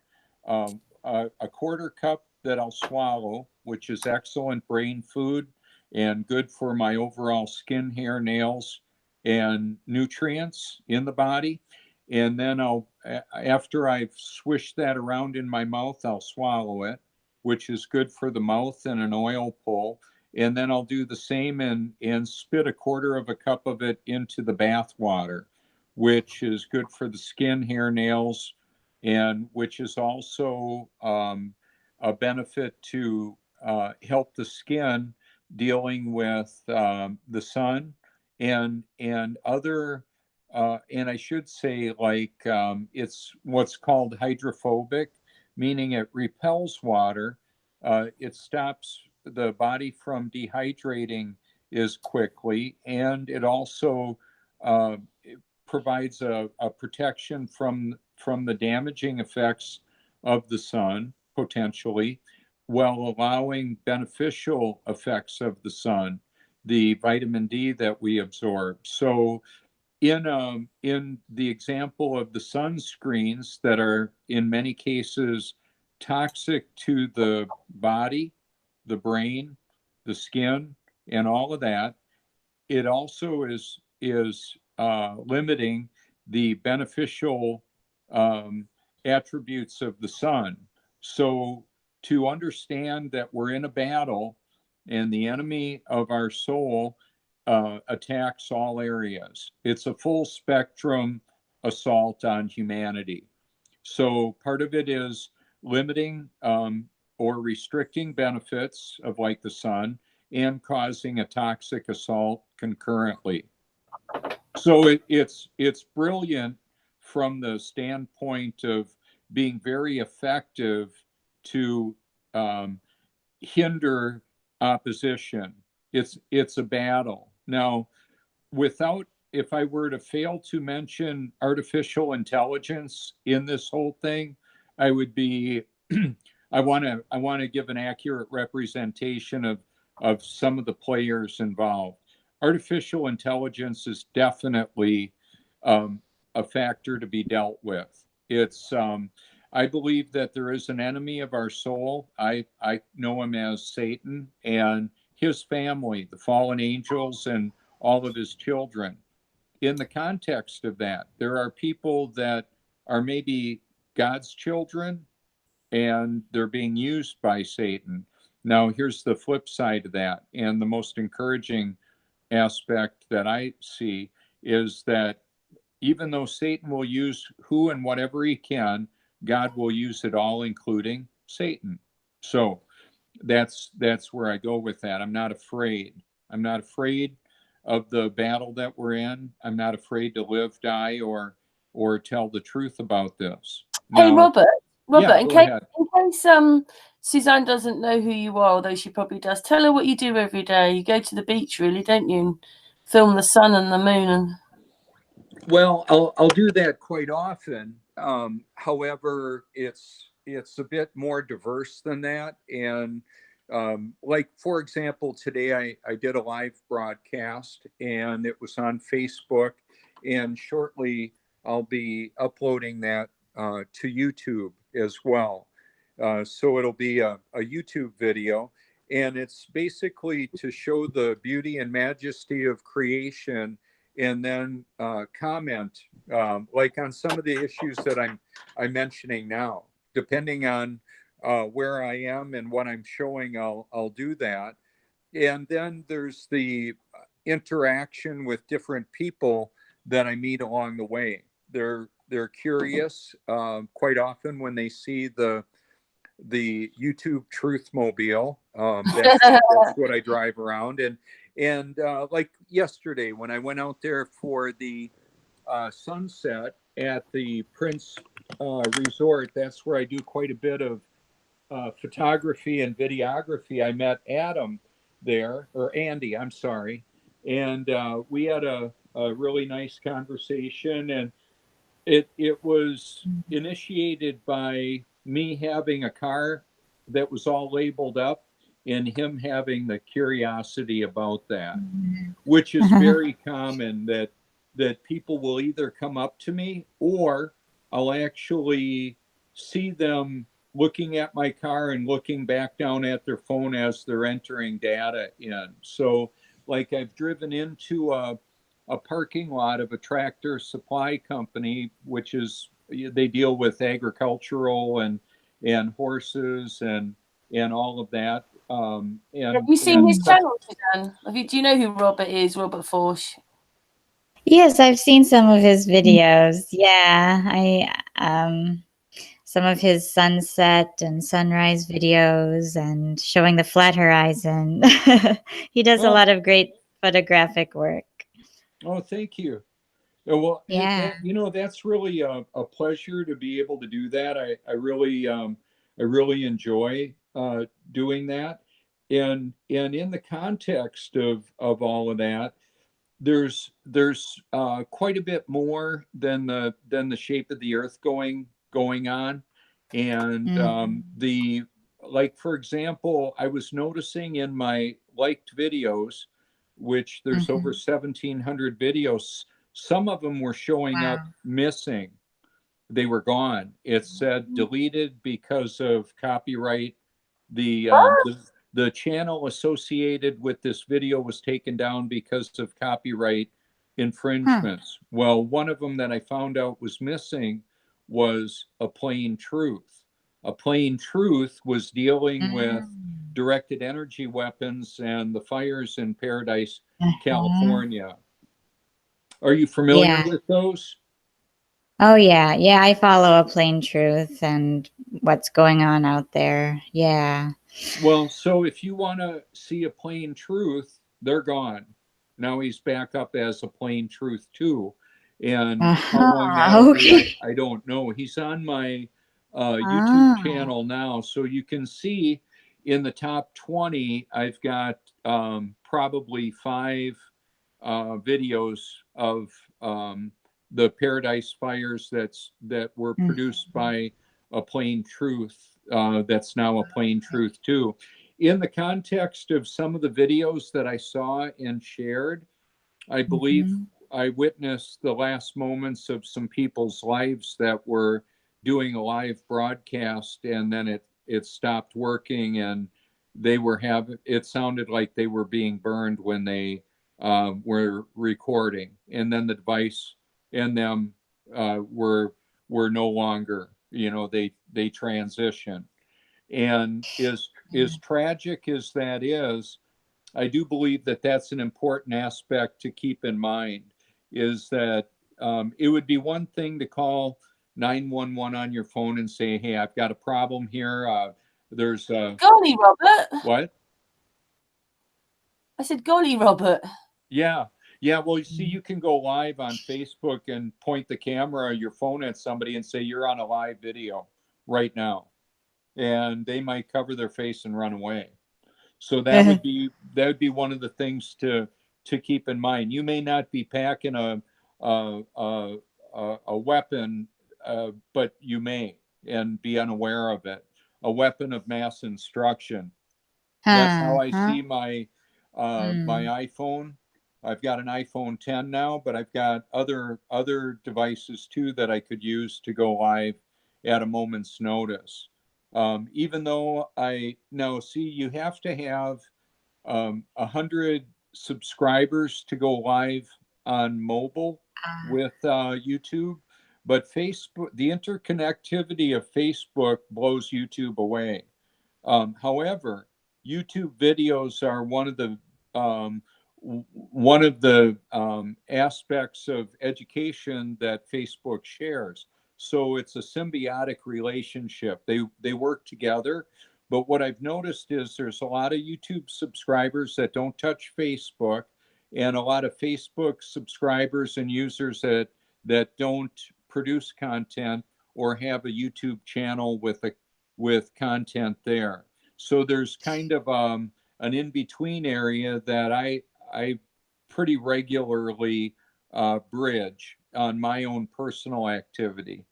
out. A quarter cup that I'll swallow, which is excellent brain food and good for my overall skin, hair, nails, and nutrients in the body. And then after I've swished that around in my mouth, I'll swallow it, which is good for the mouth and an oil pull. And then I'll do the same and spit a quarter of a cup of it into the bath water, which is good for the skin, hair, nails, and which is also a benefit to help the skin dealing with the sun and other, and I should say, like, it's what's called hydrophobic, meaning it repels water. It stops the body from dehydrating as quickly, and it also it provides a protection from the damaging effects of the sun, potentially, while allowing beneficial effects of the sun, the vitamin D that we absorb. So in the example of the sunscreens that are in many cases toxic to the body, the brain, the skin, and all of that, it also is limiting the beneficial attributes of the sun. So to understand that we're in a battle and the enemy of our soul attacks all areas. It's a full spectrum assault on humanity. So part of it is limiting or restricting benefits of like the sun and causing a toxic assault concurrently. So it's brilliant from the standpoint of being very effective to hinder opposition. It's a battle. Now, if I were to fail to mention artificial intelligence in this whole thing, I would be I want to give an accurate representation of some of the players involved. Artificial intelligence is definitely a factor to be dealt with. It's I believe that there is an enemy of our soul. I know him as Satan and his family, the fallen angels and all of his children. In the context of that, there are people that are maybe God's children and they're being used by Satan. Now, here's the flip side of that. And the most encouraging aspect that I see is that even though Satan will use who and whatever he can, God will use it all, including Satan. So that's where I go with that. I'm not afraid. I'm not afraid of the battle that we're in. I'm not afraid to live, die, or tell the truth about this. Hey, Now, Robert, yeah, in go case ahead. Suzanne doesn't know who you are, although she probably does, tell her what you do every day. You go to the beach, really, don't you? And film the sun and the moon. And Well, I'll do that quite often. However, it's a bit more diverse than that. And like, for example, today I did a live broadcast and it was on Facebook. And shortly I'll be uploading that to YouTube as well. So it'll be a YouTube video. And it's basically to show the beauty and majesty of creation and then comment like on some of the issues that I'm mentioning now. Depending on where I am and what I'm showing, I'll do that. And then there's the interaction with different people that I meet along the way. They're curious quite often when they see the YouTube Truth Mobile. That's what I drive around. And like yesterday when I went out there for the sunset at the Prince Resort, that's where I do quite a bit of photography and videography. I met Adam there, or Andy, I'm sorry. And we had a really nice conversation, and it was initiated by me having a car that was all labeled up and him having the curiosity about that, which is very common, that people will either come up to me or I'll actually see them looking at my car and looking back down at their phone as they're entering data in. So like I've driven into a parking lot of a tractor supply company, which is, they deal with agricultural and horses and all of that. And have you seen his channel, Suzanne? Do you know who Robert is, Robert Foertsch? Yes, I've seen some of his videos. Yeah, some of his sunset and sunrise videos and showing the flat horizon. He does a lot of great photographic work. Oh, thank you. Well, Yeah. that's really a pleasure to be able to do that. I really enjoy doing that. And in the context of all of that, there's quite a bit more than the shape of the earth going on. And like, for example, I was noticing in my liked videos, which there's over 1,700 videos, some of them were showing up missing. They were gone. It said deleted because of copyright. The channel associated with this video was taken down because of copyright infringements. Well, one of them that I found out was missing was A Plain Truth. A Plain Truth was dealing with directed energy weapons and the fires in Paradise, California. Are you familiar with those? Oh, yeah. Yeah, I follow A Plain Truth and what's going on out there. Yeah. Well, so if you want to see A Plain Truth, they're gone. Now he's back up as A Plain Truth too. And how long that'll be, I don't know. He's on my YouTube channel now. So you can see in the top 20, I've got probably 5 videos of the Paradise fires that were produced by A Plain Truth. That's now A Plain Truth too. In the context of some of the videos that I saw and shared, I believe I witnessed the last moments of some people's lives that were doing a live broadcast, and then it stopped working, and they were it sounded like they were being burned when they were recording, and then the device and them were no longer, they transitioned. And as tragic as that is, I do believe that that's an important aspect to keep in mind, is that it would be one thing to call 911 on your phone and say, hey, I've got a problem here. There's golly, Robert. What? I said, golly, Robert. Yeah. Well, you see, you can go live on Facebook and point the camera or your phone at somebody and say, you're on a live video right now. And they might cover their face and run away. So that would be one of the things to keep in mind. You may not be packing a weapon, but you may, and be unaware of it. A weapon of mass instruction. That's how I see my my iPhone. I've got an iPhone 10 now, but I've got other devices too that I could use to go live at a moment's notice. Even though you have to have 100 subscribers to go live on mobile with YouTube, but Facebook, the interconnectivity of Facebook blows YouTube away. However, YouTube videos are one of the aspects of education that Facebook shares. So it's a symbiotic relationship. They work together. But what I've noticed is there's a lot of YouTube subscribers that don't touch Facebook, and a lot of Facebook subscribers and users that don't produce content or have a YouTube channel with content there. So there's kind of an in-between area that I pretty regularly bridge on my own personal activity.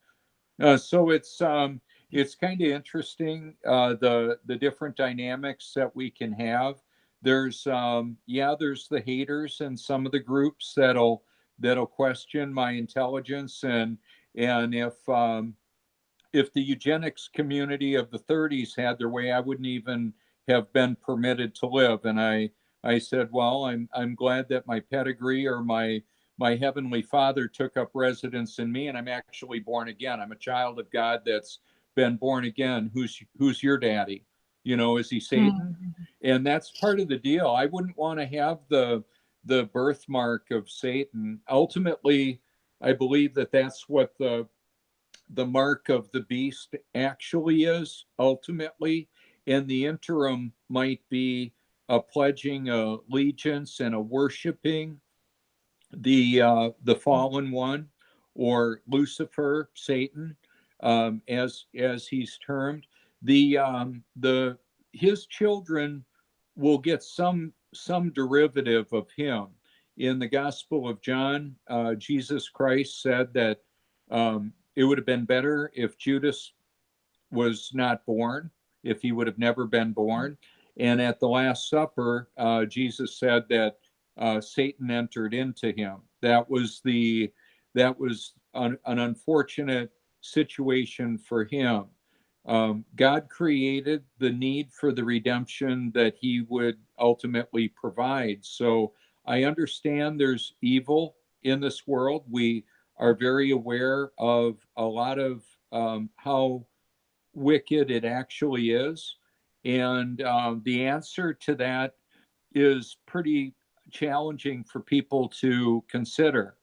So it's kind of interesting, the different dynamics that we can have. There's there's the haters and some of the groups that'll question my intelligence, and if the eugenics community of the 30s had their way, I wouldn't even have been permitted to live. And I said, well, I'm glad that my pedigree or my heavenly Father took up residence in me, and I'm actually born again. I'm a child of God that's been born again. Who's your daddy? Is he Satan? And that's part of the deal. I wouldn't want to have the birthmark of Satan. Ultimately, I believe that that's what the mark of the beast actually is, ultimately. And the interim might be a pledging allegiance and a worshiping the fallen one, or Lucifer, Satan, as he's termed. His children will get some derivative of him. In the Gospel of John, Jesus Christ said that it would have been better if Judas was not born, if he would have never been born. And at the Last Supper, Jesus said that Satan entered into him. That was an unfortunate situation for him. God created the need for the redemption that he would ultimately provide. So I understand there's evil in this world. We are very aware of a lot of how wicked it actually is. And the answer to that is pretty challenging for people to consider,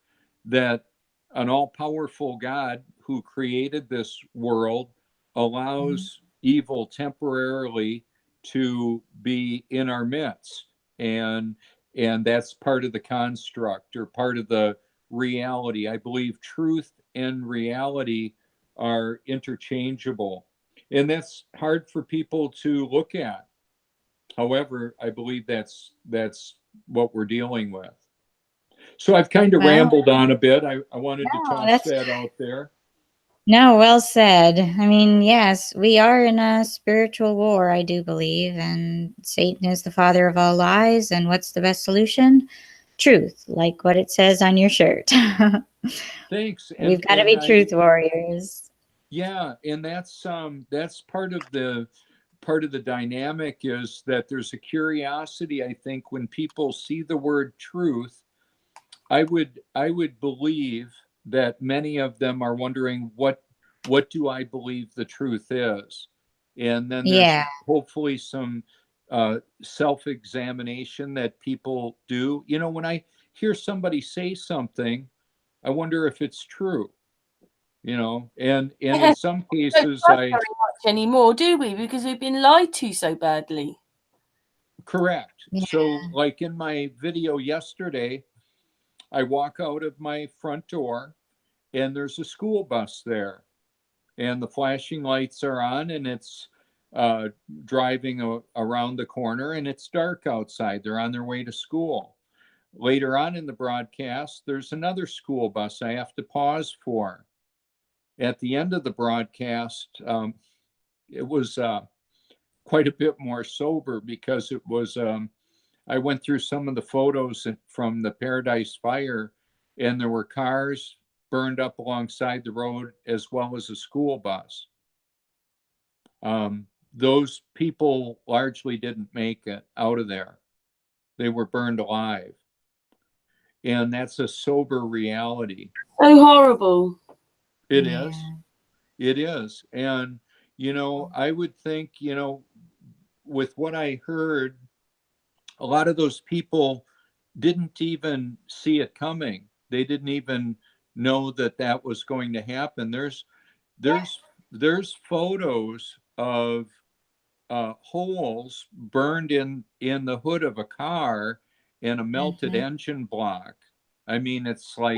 that an all-powerful God who created this world allows evil temporarily to be in our midst. And that's part of the construct, or part of the reality. I believe truth and reality are interchangeable. And that's hard for people to look at. However, I believe that's what we're dealing with. So I've kind of Well, rambled on a bit. I wanted to no, toss that's that out there. no, well said. I mean, yes, we are in a spiritual war, I do believe, and Satan is the father of all lies. And what's the best solution? Truth, like what it says on your shirt. Thanks. We've got to be truth warriors. Yeah, and that's part of the dynamic, is that there's a curiosity, I think, when people see the word truth. I would believe that many of them are wondering, what do I believe the truth is? And then there's Yeah. hopefully some self-examination that people do. You know, when I hear somebody say something, I wonder if it's true. You know, and in some We don't cases, trust very much anymore, do we? Because we've been lied to so badly. correct. Yeah. So, like in my video yesterday, I walk out of my front door and there's a school bus there, and the flashing lights are on, and it's driving around the corner, and it's dark outside. They're on their way to school. Later on in the broadcast, there's another school bus I have to pause for. At the end of the broadcast, it was quite a bit more sober, because it was I went through some of the photos from the Paradise Fire, and there were cars burned up alongside the road, as well as a school bus. Those people largely didn't make it out of there. They were burned alive. And that's a sober reality. So horrible. It Yeah. is. It is. And, you know, I would think, you know, with what I heard, a lot of those people didn't even see it coming. They didn't even know that that was going to happen. There's photos of holes burned in the hood of a car, and a melted engine block. I mean, it's like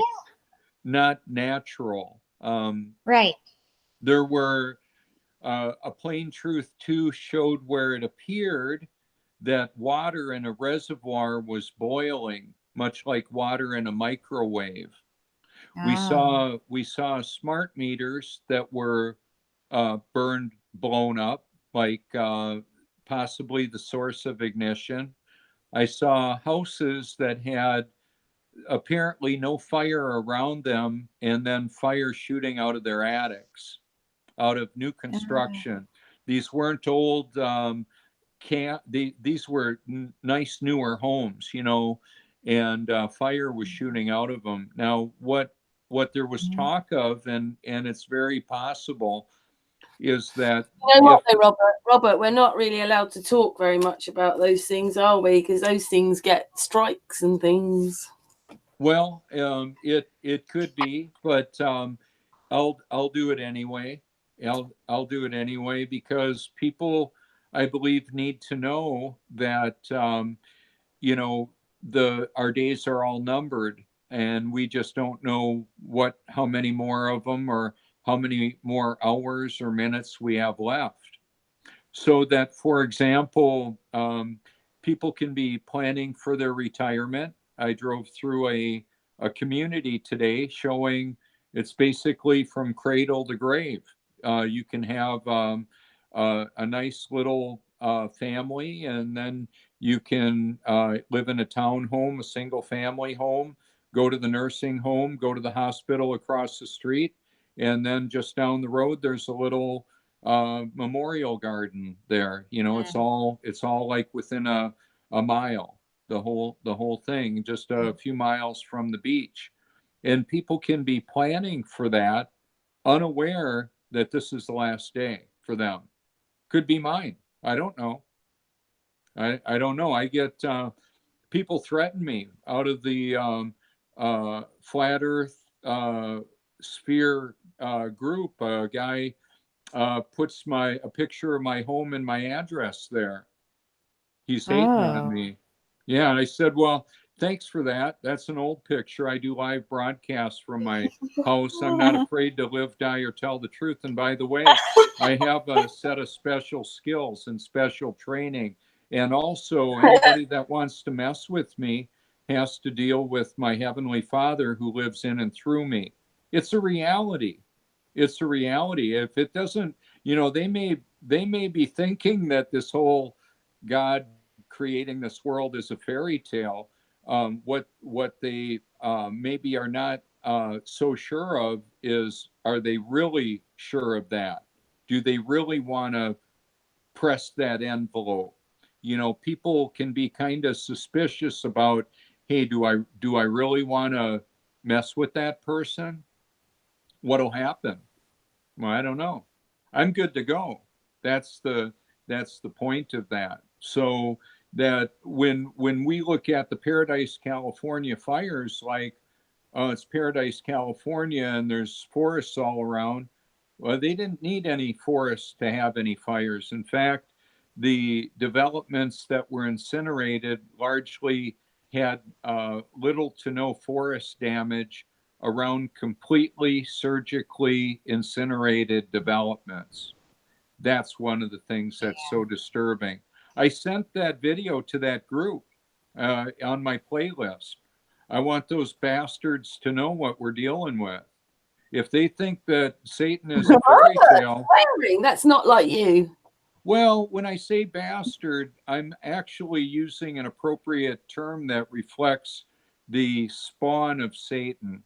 not natural. Right. There were a Plain Truth 2 showed where it appeared that water in a reservoir was boiling, much like water in a microwave. We Oh. saw smart meters that were blown up, like possibly the source of ignition. I saw houses that had apparently no fire around them, and then fire shooting out of their attics, out of new construction. These weren't old these were nice newer homes, you know, and fire was shooting out of them. Now, what there was talk of, and it's very possible, is that You know what, though, Robert, we're not really allowed to talk very much about those things, are we? Because those things get strikes and things. well, it could be, but I'll do it anyway. I'll do it anyway, because people, I believe, need to know that you know, our days are all numbered, and we just don't know how many more of them, or how many more hours or minutes we have left. So that, for example, people can be planning for their retirement. I drove through a community today showing it's basically from cradle to grave. You can have a nice little family, and then you can live in a townhome, a single family home, go to the nursing home, go to the hospital across the street, and then just down the road, there's a little memorial garden there. You know, it's all like within a mile, the whole thing, just a few miles from the beach. And people can be planning for that, unaware that this is the last day for them. Could be mine. I don't know. I don't know. I get people threaten me out of the flat Earth sphere group. A guy puts a picture of my home and my address there. He's hating on me. Yeah, I said, well, thanks for that. That's an old picture. I do live broadcasts from my house. I'm not afraid to live, die, or tell the truth. And by the way, I have a set of special skills and special training. And also, anybody that wants to mess with me has to deal with my Heavenly Father who lives in and through me. It's a reality. It's a reality. If it doesn't, they may be thinking that this whole God creating this world is a fairy tale. What they maybe are not so sure of is, are they really sure of that? Do they really want to press that envelope? People can be kind of suspicious about, hey, do I really want to mess with that person? What'll happen? Well, I don't know. I'm good to go. That's the point of that. So that when we look at the Paradise, California fires, like, oh, it's Paradise, California, and there's forests all around. Well, they didn't need any forests to have any fires. In fact, the developments that were incinerated largely had little to no forest damage around completely surgically incinerated developments. That's one of the things that's so disturbing. I sent that video to that group on my playlist. I want those bastards to know what we're dealing with. If they think that Satan is a fairy tale, that's not like you. Well, when I say bastard, I'm actually using an appropriate term that reflects the spawn of Satan,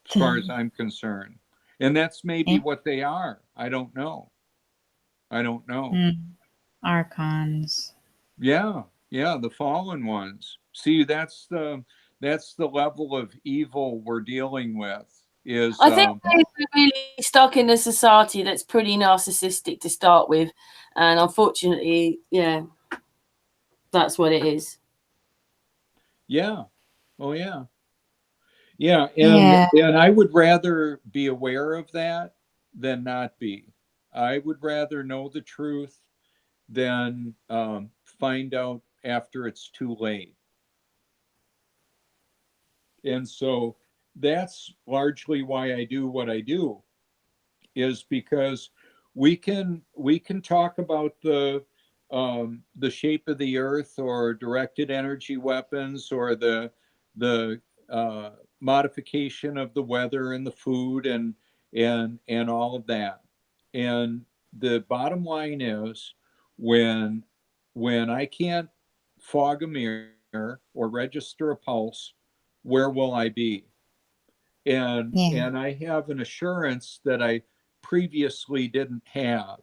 as far as I'm concerned. And that's maybe what they are. I don't know. Archons. Yeah, the fallen ones. See, that's the level of evil we're dealing with. I think we're really stuck in a society that's pretty narcissistic to start with, and unfortunately, that's what it is. Yeah. Oh yeah. Yeah, and I would rather be aware of that than not be. I would rather know the truth than find out after it's too late. And so that's largely why I do what I do, is because we can talk about the shape of the earth, or directed energy weapons, or the modification of the weather and the food and all of that. And the bottom line is, when I can't fog a mirror or register a pulse, where will I be? And I have an assurance that I previously didn't have.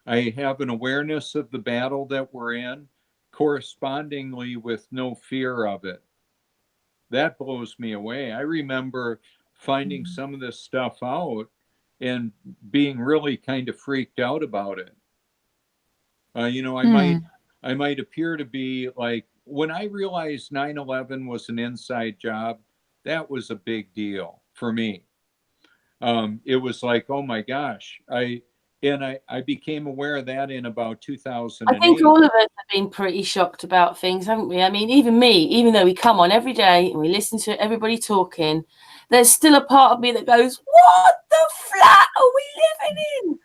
I have an awareness of the battle that we're in, correspondingly with no fear of it. That blows me away. I remember finding some of this stuff out and being really kind of freaked out about it. I might appear to be like, when I realized 9/11 was an inside job, that was a big deal for me. It was like, oh my gosh, I became aware of that in about 2008. I think all of us have been pretty shocked about things, haven't we? I mean, even me, even though we come on every day and we listen to everybody talking, there's still a part of me that goes, what the flat are we living in?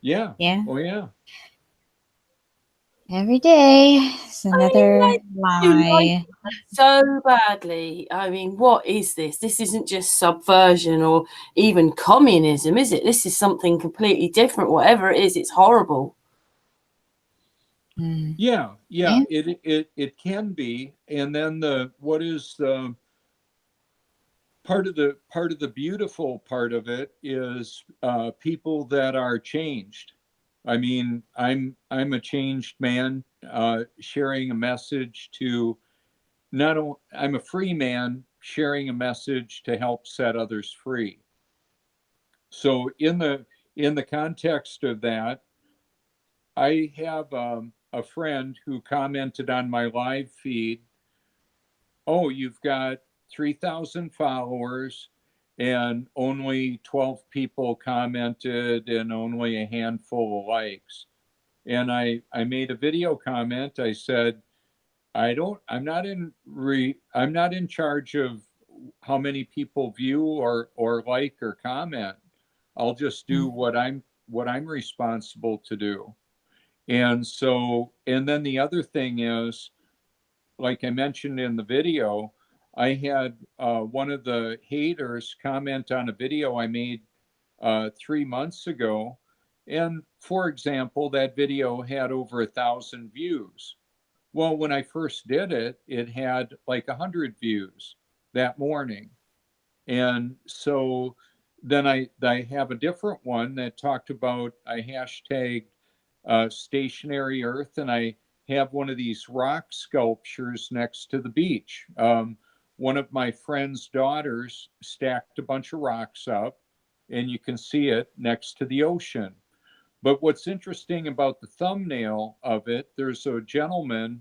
Yeah. Oh yeah. Every day it's another lie. So badly. I mean, what is this? This isn't just subversion or even communism, is it? This is something completely different. Whatever it is, it's horrible. Yeah. It can be. And then what is the part of the beautiful part of it is people that are changed. I mean, I'm a changed man, sharing a message to not only, I'm a free man sharing a message to help set others free. So in the context of that, I have a friend who commented on my live feed, "Oh, you've got 3,000 followers and only 12 people commented and only a handful of likes." And I made a video comment. I said, I'm not in charge of how many people view or like or comment. I'll just do what I'm responsible to do. And so, and then the other thing is, like I mentioned in the video, I had one of the haters comment on a video I made 3 months ago. And for example, that video had over 1,000 views. Well, when I first did it, it had like 100 views that morning. And so then I have a different one that talked about, I hashtagged stationary earth, and I have one of these rock sculptures next to the beach. One of my friend's daughters stacked a bunch of rocks up, and you can see it next to the ocean. But what's interesting about the thumbnail of it, there's a gentleman,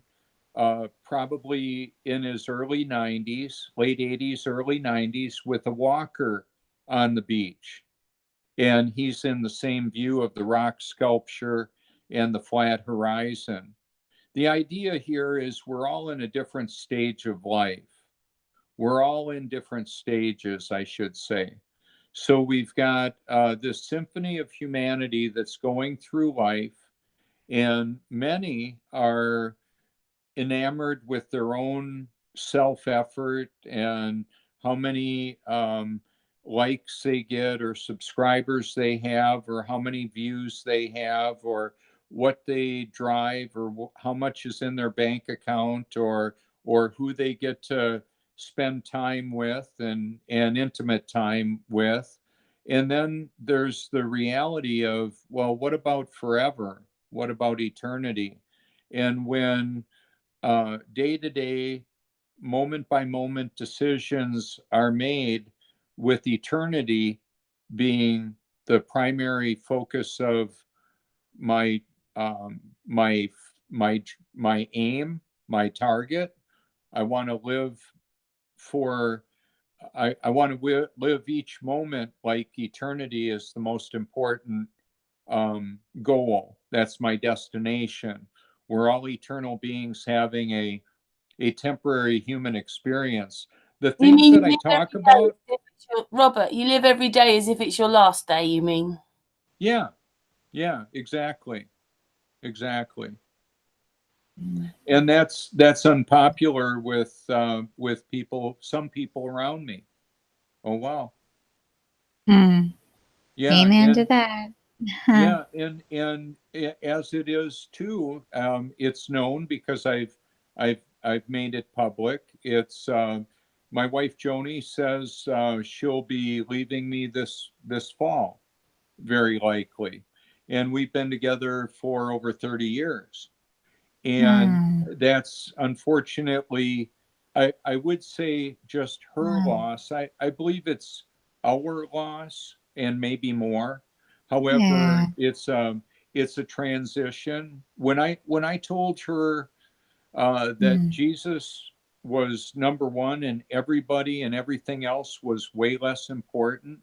probably in his early 90s, late 80s, early 90s, with a walker on the beach. And he's in the same view of the rock sculpture and the flat horizon. The idea here is we're all in a different stage of life. We're all in different stages, I should say. So we've got this symphony of humanity that's going through life, and many are enamored with their own self-effort and how many likes they get or subscribers they have or how many views they have or what they drive or how much is in their bank account or who they get to spend time with and intimate time with. And then there's the reality of, well, what about forever? What about eternity? And when day to day, moment by moment decisions are made with eternity being the primary focus of my my aim, my target. I want to live for I want to live each moment like eternity is the most important goal. That's my destination. We're all eternal beings having a temporary human experience. The You things mean that I you live talk every day about, as if it's Robert, you live every day as if it's your last day, you mean? yeah, exactly. And that's unpopular with people, some people around me. Oh wow. Yeah, Amen to and that. yeah, and as it is too, it's known because I've made it public. It's my wife Joni says she'll be leaving me this fall, very likely, and we've been together for over 30 years, and that's unfortunately, I would say just her loss. I believe it's our loss and maybe more. Yeah. However, it's a transition. When I told her that Jesus was number one and everybody and everything else was way less important,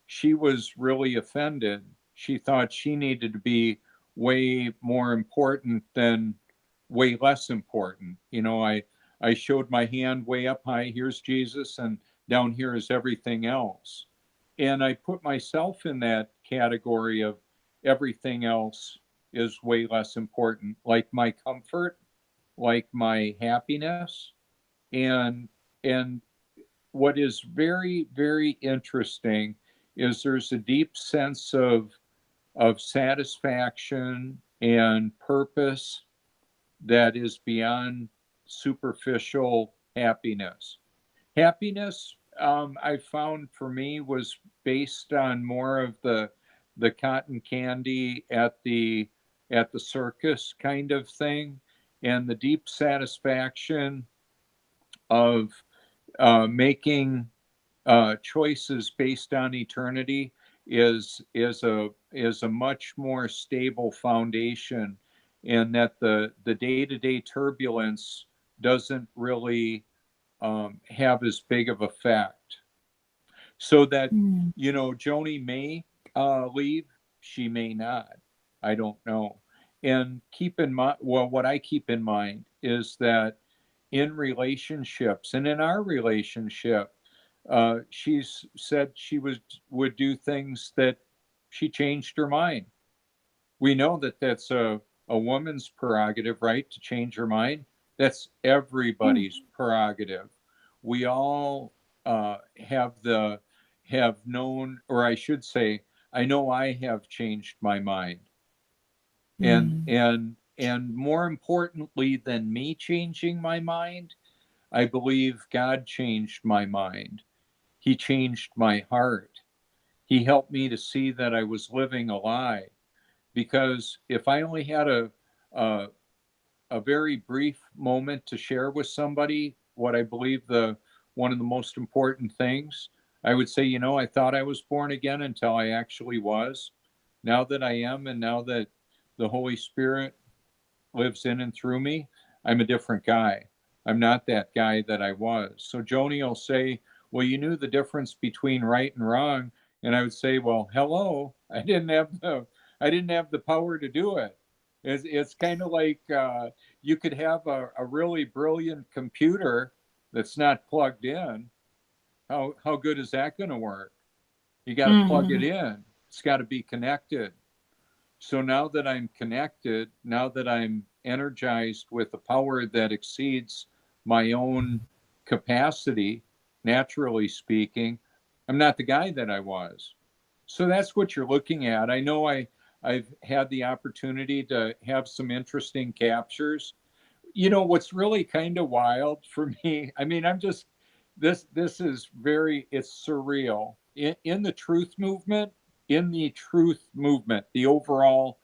she was really offended. She thought she needed to be way more important than way less important. You know, I showed my hand way up high, here's Jesus, and down here is everything else. And I put myself in that category of everything else is way less important, like my comfort, like my happiness. And and what is very, very interesting is there's a deep sense of satisfaction and purpose that is beyond superficial happiness. Happiness, I found for me was based on more of the cotton candy at the circus kind of thing, and the deep satisfaction of making choices based on eternity is a much more stable foundation, and that the day-to-day turbulence doesn't really have as big of effect. So that, you know, Joni may leave, she may not. I don't know. And keep in mind, well, what I keep in mind is that in relationships and in our relationship, she's said she would do things that she changed her mind. We know that that's a woman's prerogative, right, to change her mind. That's everybody's prerogative. We all have known, or I should say, I know I have changed my mind. And more importantly than me changing my mind, I believe God changed my mind. He changed my heart. He helped me to see that I was living a lie. Because if I only had a, a very brief moment to share with somebody what I believe one of the most important things, I would say, you know, I thought I was born again until I actually was. Now that I am, and now that the Holy Spirit lives in and through me, I'm a different guy. I'm not that guy that I was. So Joni will say, well, you knew the difference between right and wrong. And I would say, well, hello, I didn't have the power to do it. It's kind of like you could have a really brilliant computer that's not plugged in. How good is that going to work? You got to plug it in. It's got to be connected. So now that I'm connected, now that I'm energized with a power that exceeds my own capacity, naturally speaking, I'm not the guy that I was. So that's what you're looking at. I know I've had the opportunity to have some interesting captures. You know, what's really kind of wild for me, I mean, this is it's surreal. In the truth movement, the overall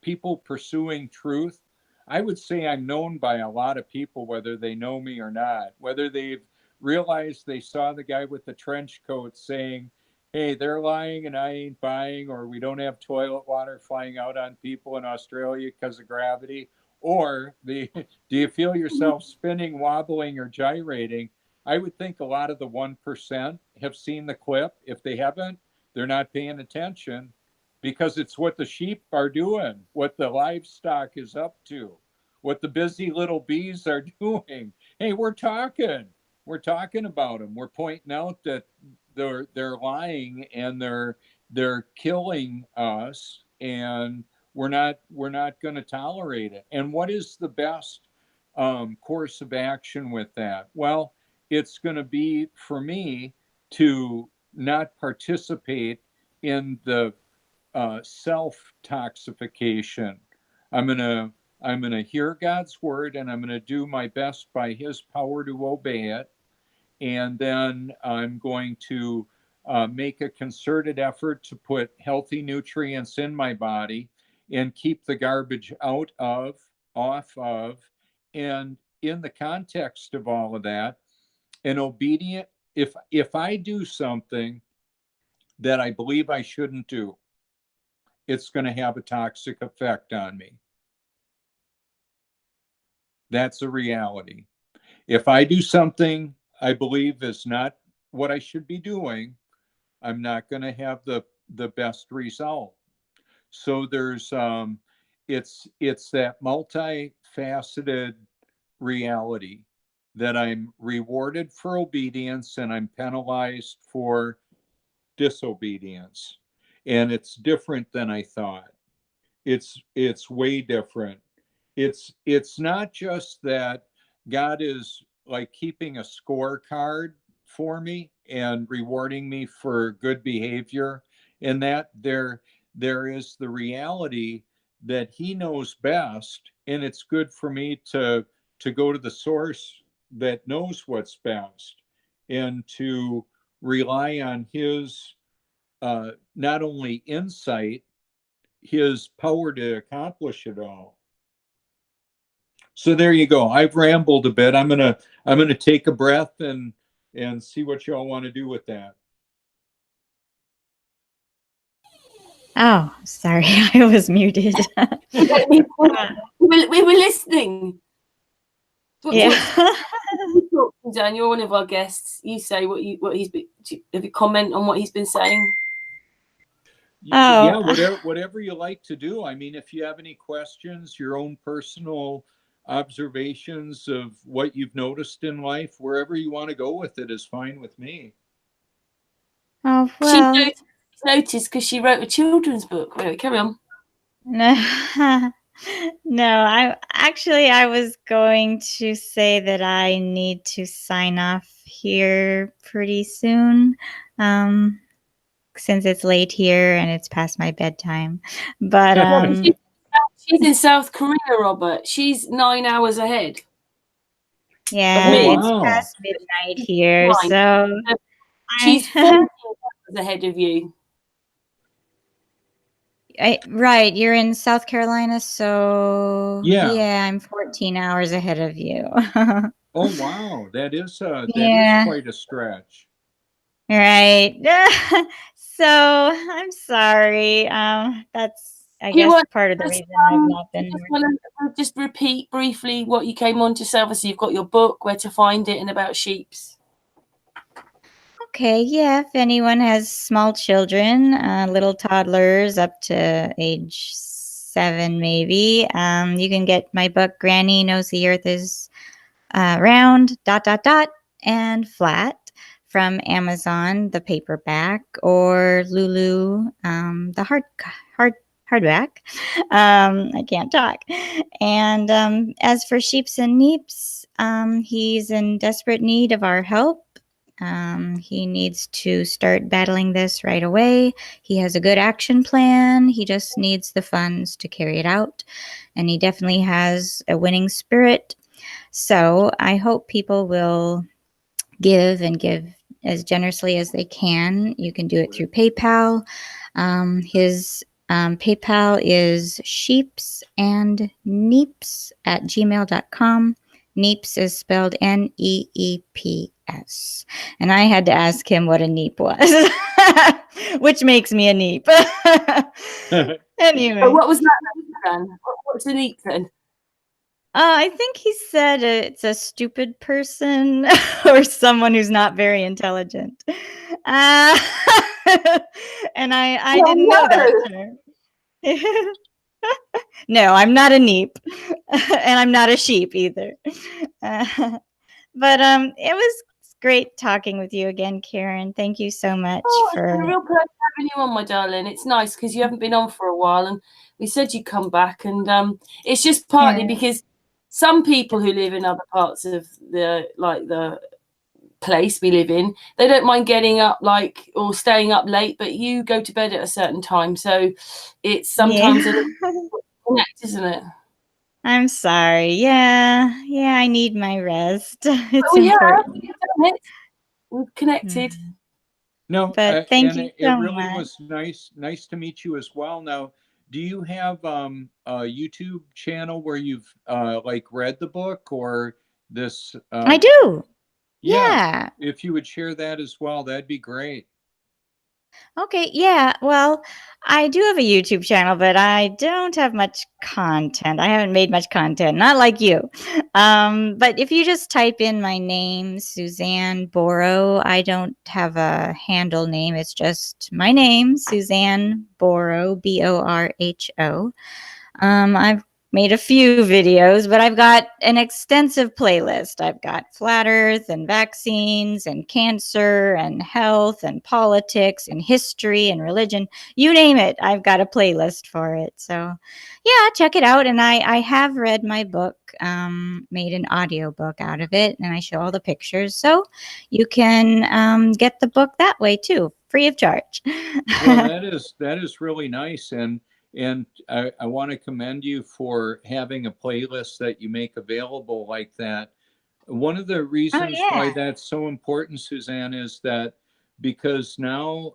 people pursuing truth, I would say I'm known by a lot of people, whether they know me or not, whether they've realized they saw the guy with the trench coat saying, hey, they're lying and I ain't buying, or we don't have toilet water flying out on people in Australia because of gravity, or do you feel yourself spinning, wobbling, or gyrating? I would think a lot of the 1% have seen the clip. If they haven't, they're not paying attention, because it's what the sheep are doing, what the livestock is up to, what the busy little bees are doing. Hey, we're talking about them. We're pointing out that they're lying and they're killing us, and we're not going to tolerate it. And what is the best course of action with that? Well, it's going to be, for me, to not participate in the self-toxification. I'm gonna hear God's word, and I'm gonna do my best by His power to obey it. And then I'm going to make a concerted effort to put healthy nutrients in my body and keep the garbage off of, and in the context of all of that, an obedient. If I do something that I believe I shouldn't do, it's going to have a toxic effect on me. That's a reality. If I do something I believe is not what I should be doing, I'm not going to have the best result. So there's it's that multifaceted reality that I'm rewarded for obedience and I'm penalized for disobedience. And it's different than I thought. It's way different. It's not just that God is like keeping a scorecard for me and rewarding me for good behavior, and that there is the reality that He knows best, and it's good for me to go to the source that knows what's best, and to rely on His not only insight, His power to accomplish it all. So there you go. I've rambled a bit. I'm gonna take a breath and and see what y'all want to do with that. Oh, sorry, I was muted. we were listening. Yeah. Dan, you're one of our guests. You say what he's been. Have you comment on what he's been saying? Yeah, whatever you like to do. I mean, if you have any questions, your own personal observations of what you've noticed in life, wherever you want to go with it is fine with me. Oh, well. She noticed because she wrote a children's book. Wait, carry on. No, I was going to say that I need to sign off here pretty soon, since it's late here and it's past my bedtime. But she's in South Korea, Robert. She's 9 hours ahead. yeah, it's past midnight here, so she's 14 hours ahead of you. Right, you're in South Carolina, so yeah, I'm 14 hours ahead of you. Oh wow, that is quite a stretch. Right. So I'm sorry. That's I guess part of the reason I've not been. Just repeat briefly what you came on to say. Obviously, you've got your book, where to find it, and about sheeps. Okay, yeah. If anyone has small children, little toddlers up to age 7, maybe, you can get my book. Granny Knows the Earth is round, ... and flat, from Amazon, the paperback, or Lulu, the hardback. I can't talk. And as for Sheeps and Neeps, he's in desperate need of our help. He needs to start battling this right away. He has a good action plan. He just needs the funds to carry it out. And he definitely has a winning spirit. So I hope people will give as generously as they can. You can do it through PayPal. His PayPal is sheepsandneeps@gmail.com. Neeps is spelled Neeps. And I had to ask him what a neep was, which makes me a neep. Anyway. So what was that then? What's a neep then? I think he said it's a stupid person or someone who's not very intelligent. And I didn't know that term. No, I'm not a neep, and I'm not a sheep either. But it was great talking with you again, Karen. Thank you so much for. It's been a real pleasure having you on, my darling. It's nice because you haven't been on for a while, and we said you'd come back, and it's just partly because some people who live in other parts of the place we live in, they don't mind getting up or staying up late, but you go to bed at a certain time, so it's sometimes a little connect, isn't it? I'm sorry. Yeah, I need my rest. It's important. We've connected. No, but thank you so it really much. was nice to meet you as well. Now, do you have a YouTube channel where you've read the book or this? I do. Yeah. If you would share that as well, that'd be great. Okay, yeah. Well, I do have a YouTube channel, but I don't have much content. I haven't made much content, not like you. But if you just type in my name, Suzanne Borho, I don't have a handle name. It's just my name, Suzanne Borho, Borho. I've made a few videos, but I've got an extensive playlist. I've got flat earth and vaccines and cancer and health and politics and history and religion. You name it, I've got a playlist for it. So yeah, check it out. And I have read my book, made an audiobook out of it, and I show all the pictures. So you can get the book that way too, free of charge. Well, that is really nice. And I want to commend you for having a playlist that you make available like that. One of the reasons why that's so important, Suzanne, is that because now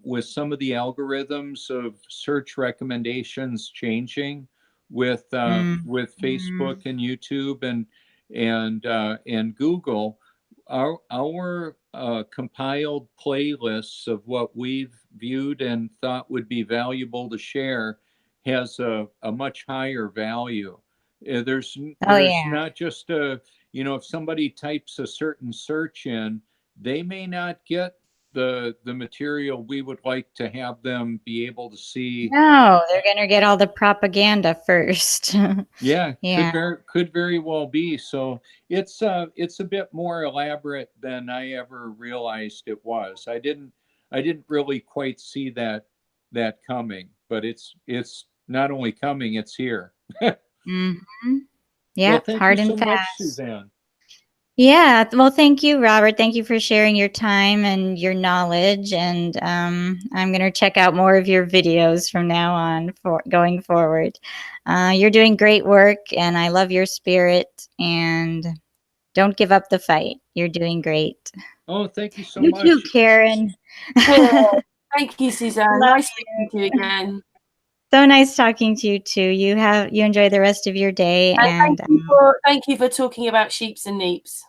with some of the algorithms of search recommendations changing with Facebook and YouTube and Google, our compiled playlists of what we've viewed and thought would be valuable to share has a much higher value. There's Oh yeah. not just if somebody types a certain search in, they may not get the material we would like to have them be able to see. No, they're gonna get all the propaganda first. Yeah, Yeah. could very well be. So it's a bit more elaborate than I ever realized it was. I didn't really quite see that coming, but it's not only coming, it's here. Hmm. Well, Yep, thank you hard so and much, fast. Suzanne. Yeah, well, thank you, Robert. Thank you for sharing your time and your knowledge. And I'm going to check out more of your videos from now on for going forward. You're doing great work, and I love your spirit. And don't give up the fight. You're doing great. Oh, thank you so You too, much. Karen. Oh, thank you, Suzanne. Love Nice speaking to you again. So nice talking to you too. You enjoy the rest of your day. And And thank you for talking about sheeps and neeps.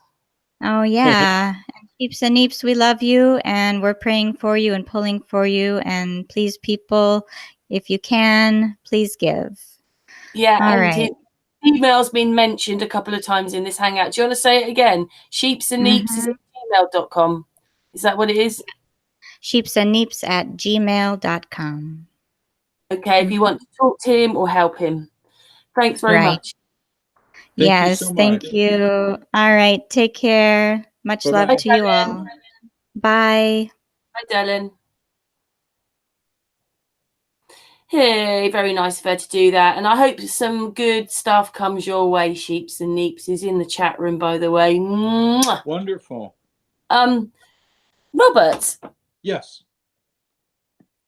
oh yeah, and Peeps and Neeps, we love you, and we're praying for you and pulling for you. And please, people, if you can, please give. Yeah, All and right. his email's been mentioned a couple of times in this hangout. Do you want to say it again? Sheepsandneeps is at gmail.com. Is that what it is? Sheepsandneeps@gmail.com. Okay, if you want to talk to him or help him. Thanks very Right. much. Thank you Yes, so thank much. you. All right, take care. Much love Bye-bye. to you all. Bye. Hi, Dylan. Hey, very nice of her to do that. And I hope some good stuff comes your way, Sheeps and Neeps. Is in the chat room, by the way. Mwah. Wonderful. Robert, Yes.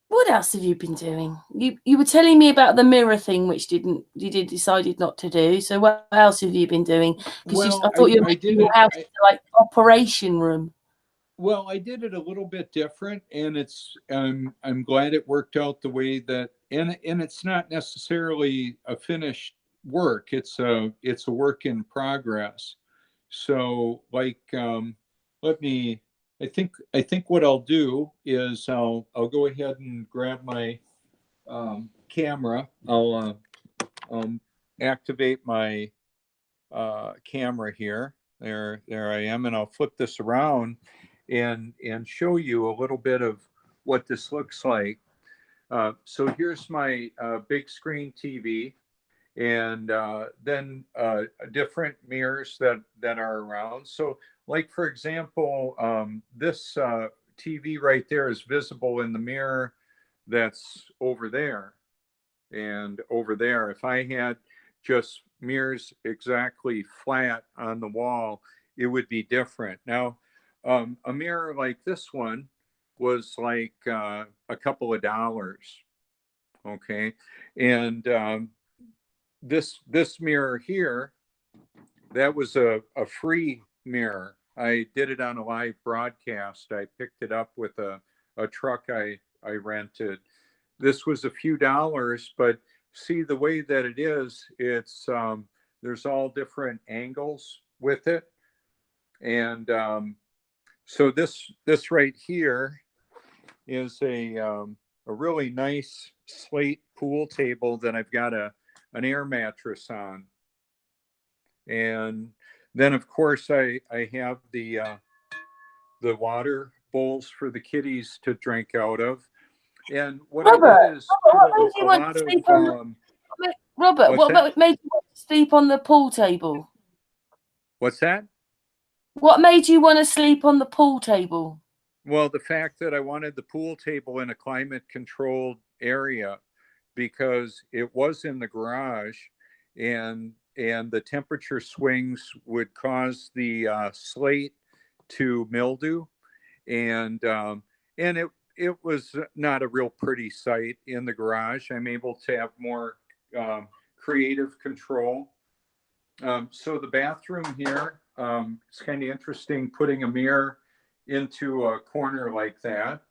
what else have you been doing? You were telling me about the mirror thing, which decided not to do. So what else have you been doing? Because Well, I thought you were I did making your it. house like operation room. Well, I did it a little bit different, and I'm glad it worked out the way that, and it's not necessarily a finished work. It's a work in progress. So, like, let me. I think what I'll do is I'll go ahead and grab my camera. I'll activate my camera here. There I am, and I'll flip this around and show you a little bit of what this looks like. So here's my big screen TV, and then different mirrors that are around. So, like for example, this TV right there is visible in the mirror that's over there and over there. If I had just mirrors exactly flat on the wall, it would be different. Now, a mirror like this one was like a couple of dollars. Okay, and this mirror here, that was a free mirror. I did it on a live broadcast. I picked it up with a truck I rented. This was a few dollars, but see the way that it is, it's there's all different angles with it. And so this right here is a really nice slate pool table that I've got an air mattress on. And then of course I have the water bowls for the kitties to drink out of. And what I Robert, did is what put made you a want lot to of sleep on the, Robert, what's that? made you want to sleep on the pool table? What's that? What made you want to sleep on the pool table? Well, the fact that I wanted the pool table in a climate controlled area because it was in the garage, and the temperature swings would cause the slate to mildew, and it was not a real pretty sight in the garage. I'm able to have more creative control. So the bathroom here, it's kind of interesting putting a mirror into a corner like that.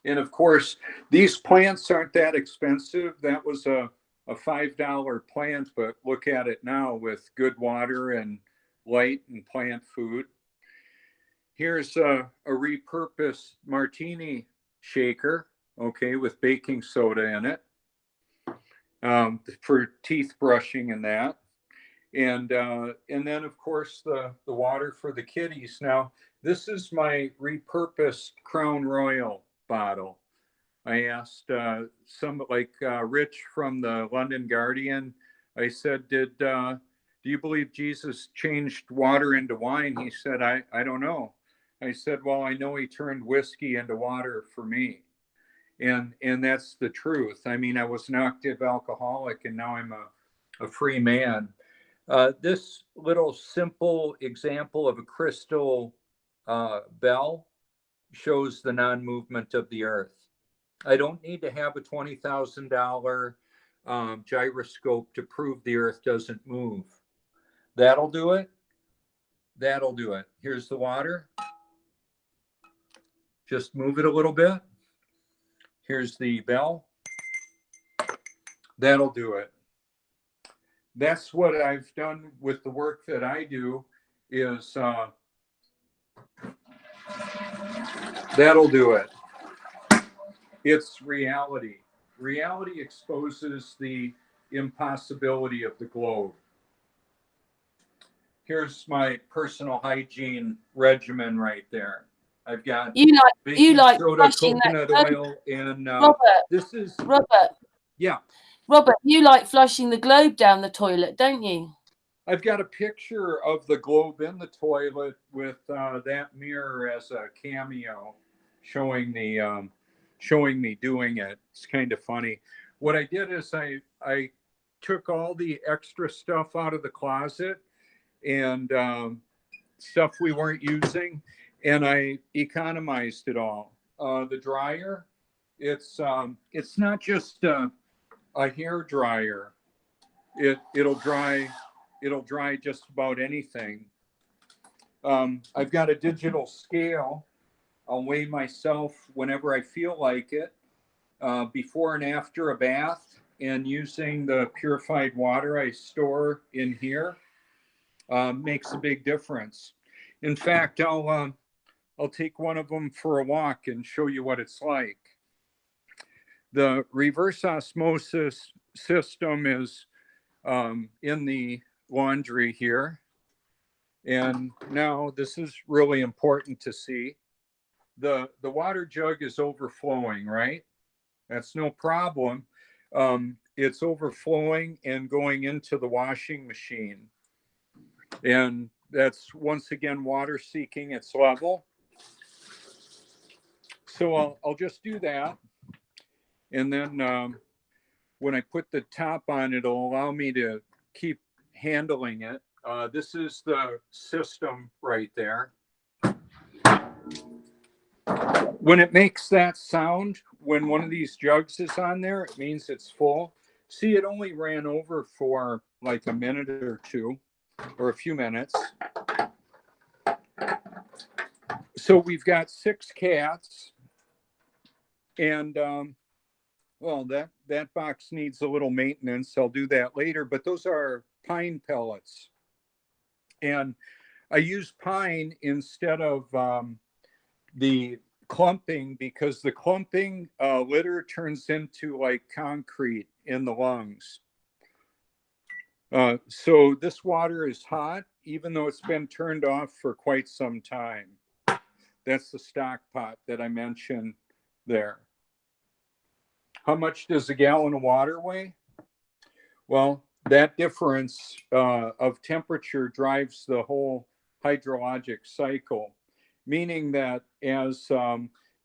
And of course, these plants aren't that expensive. That was a $5 plant, but look at it now with good water and light and plant food. Here's a repurposed martini shaker, okay, with baking soda in it, for teeth brushing and that. And then of course the water for the kitties. Now, this is my repurposed Crown Royal bottle. I asked some like Rich from the London Guardian. I said, do you believe Jesus changed water into wine? He said, I don't know. I said, well, I know he turned whiskey into water for me. And that's the truth. I mean, I was an active alcoholic and now I'm a free man. This little simple example of a crystal bell shows the non-movement of the earth. I don't need to have a $20,000 gyroscope to prove the earth doesn't move. That'll do it. That'll do it. Here's the water. Just move it a little bit. Here's the bell. That'll do it. That's what I've done with the work that I do is that'll do it. It's reality. Reality exposes the impossibility of the globe. Here's my personal hygiene regimen right there. I've got you like soda, flushing coconut that oil, and Robert, this is Robert, yeah. Robert, you like flushing the globe down the toilet, don't you? I've got a picture of the globe in the toilet with that mirror as a cameo, showing me doing it. It's kind of funny. What I did is I took all the extra stuff out of the closet and stuff we weren't using, and I economized it all. The dryer, it's not just a hair dryer. It'll dry just about anything. I've got a digital scale. I'll weigh myself whenever I feel like it, before and after a bath, and using the purified water I store in here makes a big difference. In fact, I'll take one of them for a walk and show you what it's like. The reverse osmosis system is in the laundry here. And now this is really important to see. The water jug is overflowing, right? That's no problem. It's overflowing and going into the washing machine. And that's once again water seeking its level. So I'll just do that. And then when I put the top on, it'll allow me to keep handling it. This is the system right there. When it makes that sound, when one of these jugs is on there, it means it's full. See, it only ran over for like a minute or two, or a few minutes. So we've got 6 cats, and well, that box needs a little maintenance. I'll do that later, but those are pine pellets. And I use pine instead of the clumping, because the clumping litter turns into like concrete in the lungs. So this water is hot, even though it's been turned off for quite some time. That's the stock pot that I mentioned there. How much does a gallon of water weigh? Well, that difference of temperature drives the whole hydrologic cycle, meaning that as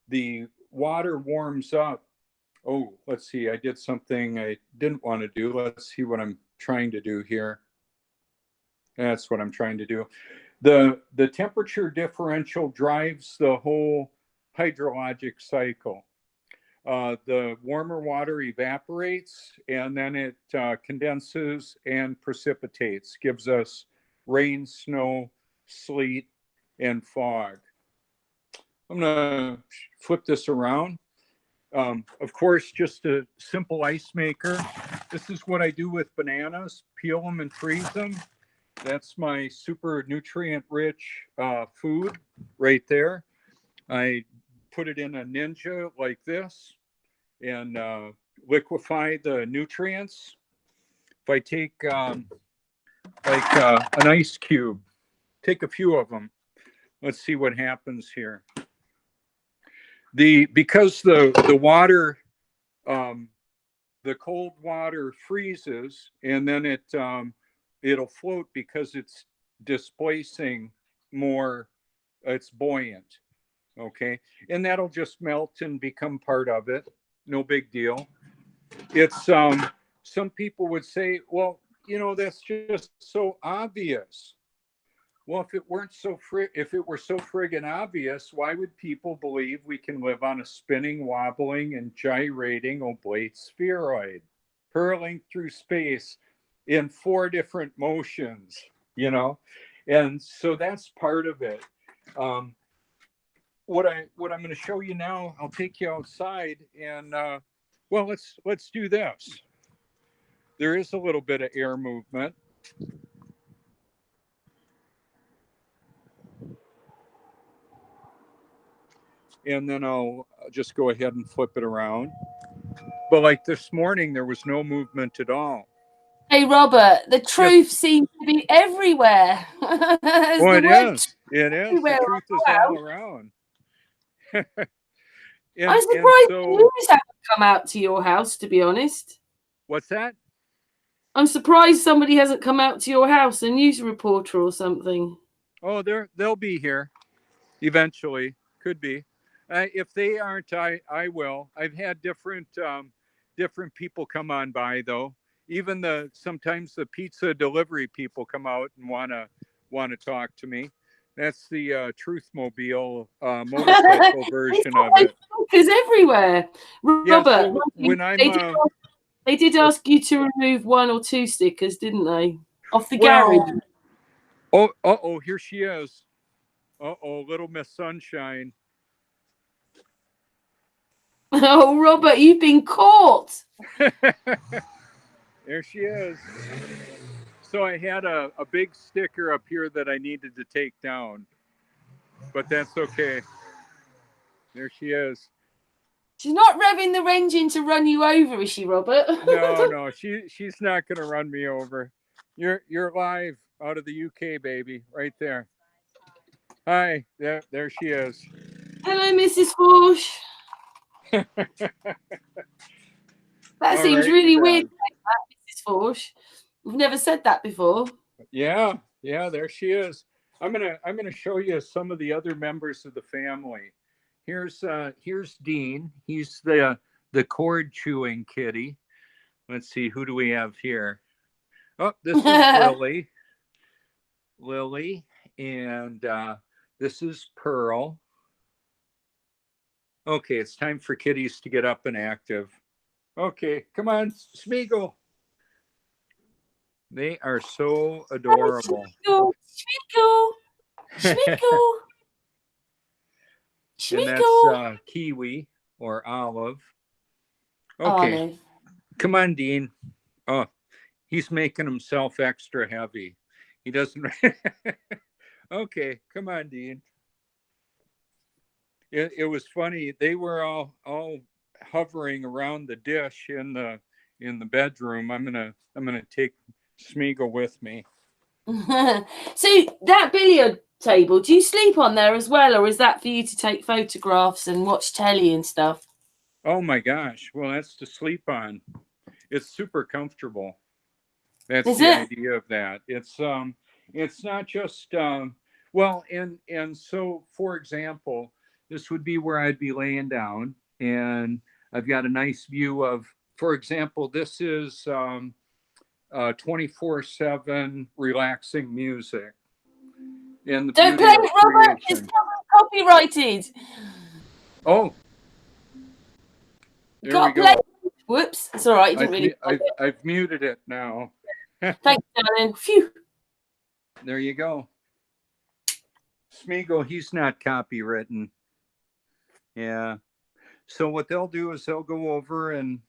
the water warms up, oh, let's see, I did something I didn't want to do. Let's see what I'm trying to do here. That's what I'm trying to do. The temperature differential drives the whole hydrologic cycle. The warmer water evaporates, and then it condenses and precipitates, gives us rain, snow, sleet, and fog. I'm going to flip this around. Of course, just a simple ice maker. This is what I do with bananas. Peel them and freeze them. That's my super nutrient rich food right there. I put it in a Ninja like this and liquefy the nutrients. If I take an ice cube, take a few of them. Let's see what happens here. Because the water, the cold water freezes, and then it'll float because it's displacing more. It's buoyant, okay, and that'll just melt and become part of it. No big deal. It's some people would say, well, that's just so obvious. Well, if it were so friggin' obvious, why would people believe we can live on a spinning, wobbling, and gyrating oblate spheroid, hurling through space in 4 different motions, And so that's part of it. What I'm going to show you now, I'll take you outside and well, let's do this. There is a little bit of air movement. And then I'll just go ahead and flip it around. But like this morning, there was no movement at all. Hey, Robert, the truth seems to be everywhere. Well, it is. It is. The truth is all around. I'm surprised the news haven't come out to your house, to be honest. What's that? I'm surprised somebody hasn't come out to your house, a news reporter or something. Oh, they'll be here eventually. Could be. If they aren't, I will. I've had different people come on by though. Even sometimes the pizza delivery people come out and want to talk to me. That's the Truthmobile motorcycle version of it. It's everywhere. Robert, so they did ask you to remove 1 or 2 stickers, didn't they? Off the garage. Oh, here she is. Little Miss Sunshine. Oh, Robert, you've been caught. There she is. So I had a big sticker up here that I needed to take down, but that's okay. There she is. She's not revving the engine to run you over, is she, Robert? No, she's not going to run me over. You're live out of the UK, baby, right there. Hi, there she is. Hello, Mrs. Foertsch. That seems really weird, Mrs. Foertsch. We've never said that before. Yeah, there she is. I'm gonna show you some of the other members of the family. Here's Dean. He's the cord chewing kitty. Let's see, who do we have here? Oh, this is Lily, and this is Pearl. Okay, it's time for kitties to get up and active. Okay, come on, Smeagol. They are so adorable. Smeagol. And that's Kiwi or Olive. Okay, Olive. Come on, Dean. Oh, he's making himself extra heavy. He doesn't. Okay, come on, Dean. It was funny. They were all hovering around the dish in the bedroom. I'm gonna take Smeagol with me. So that billiard table, do you sleep on there as well, or is that for you to take photographs and watch telly and stuff? Oh my gosh! Well, that's to sleep on. It's super comfortable. That's the idea of that. It's not just well, and so for example, this would be where I'd be laying down, and I've got a nice view of, for example, this is 24/7 relaxing music. And don't play it, Robert. It's copyrighted. Oh, you got to play. Whoops, it's all right. I've muted it now. Thanks, darling. Phew. There you go. Smeagol, he's not copywritten. Yeah. So what they'll do is they'll go over and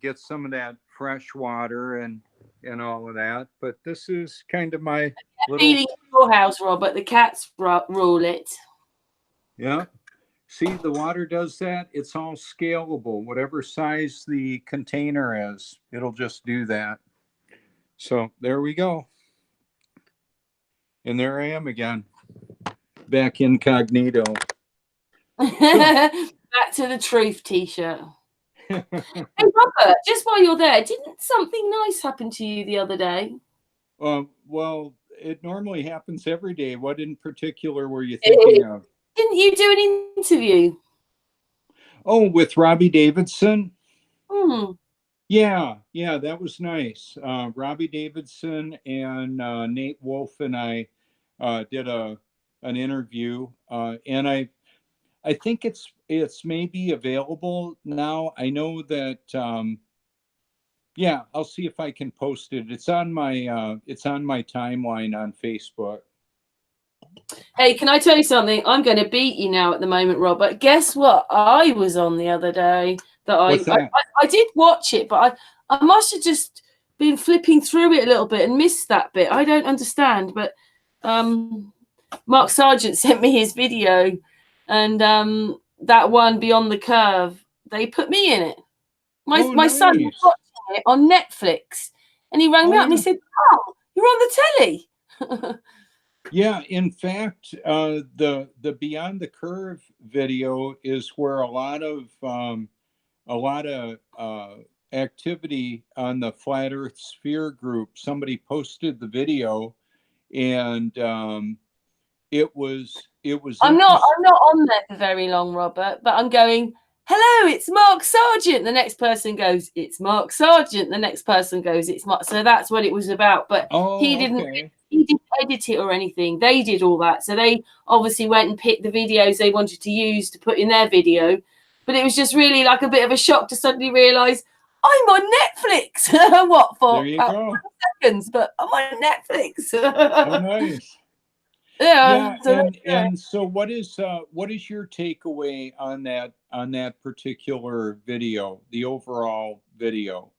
get some of that fresh water, and and all of that. But this is kind of my little, Feeling your house, Robert. The cats rule it. yeah. See, the water does that. It's all scalable. Whatever size the container is, it'll just do that. So there we go. And there I am again, back incognito. Back to the truth t-shirt. Hey, Robert, just while you're there, didn't something nice happen to you the other day? Well, it normally happens every day. What in particular were you thinking of? Didn't you do an interview? Oh, with Robbie Davidson? Hmm. Yeah, that was nice. Robbie Davidson and Nate Wolf and I did an interview, and I think it's maybe available now. I know that. Yeah, I'll see if I can post it. It's on my timeline on Facebook. Hey, can I tell you something? I'm going to beat you now at the moment, Robert. Guess what? I was on the other day. What's that? I did watch it, but I must have just been flipping through it a little bit and missed that bit. I don't understand, but Mark Sargent sent me his video, and that one, Beyond the Curve, they put me in it. My son was watching it on Netflix, and he rang me up and he said, "Oh, you're on the telly." Yeah, in fact, the Beyond the Curve video is where a lot of activity on the Flat Earth Sphere group. Somebody posted the video, and it was. I'm not on there for very long, Robert, but I'm going, "Hello, it's Mark Sargent." The next person goes, "It's Mark Sargent." The next person goes, "It's Mark." So that's what it was about. But he didn't edit it or anything. They did all that. So they obviously went and picked the videos they wanted to use to put in their video. But it was just really like a bit of a shock to suddenly realise I'm on Netflix. What for? About 5 seconds, but I'm on Netflix. Oh, nice. Yeah. And so what is your takeaway on that particular video, the overall video?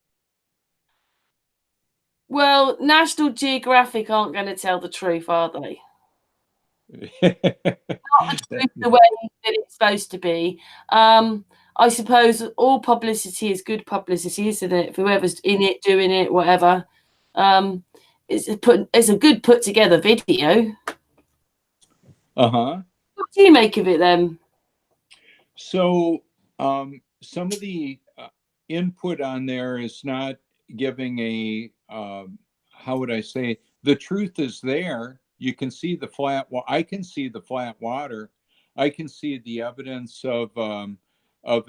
Well, National Geographic aren't going to tell the truth, are they? Not the truth the way that it's supposed to be. I suppose all publicity is good publicity, isn't it? Whoever's in it, doing it, whatever. It's a good put together video. Uh-huh. What do you make of it then? So some of the input on there is not giving a how would I say, the truth is there. You can see the flat. Well, I can see the flat water. I can see the evidence of an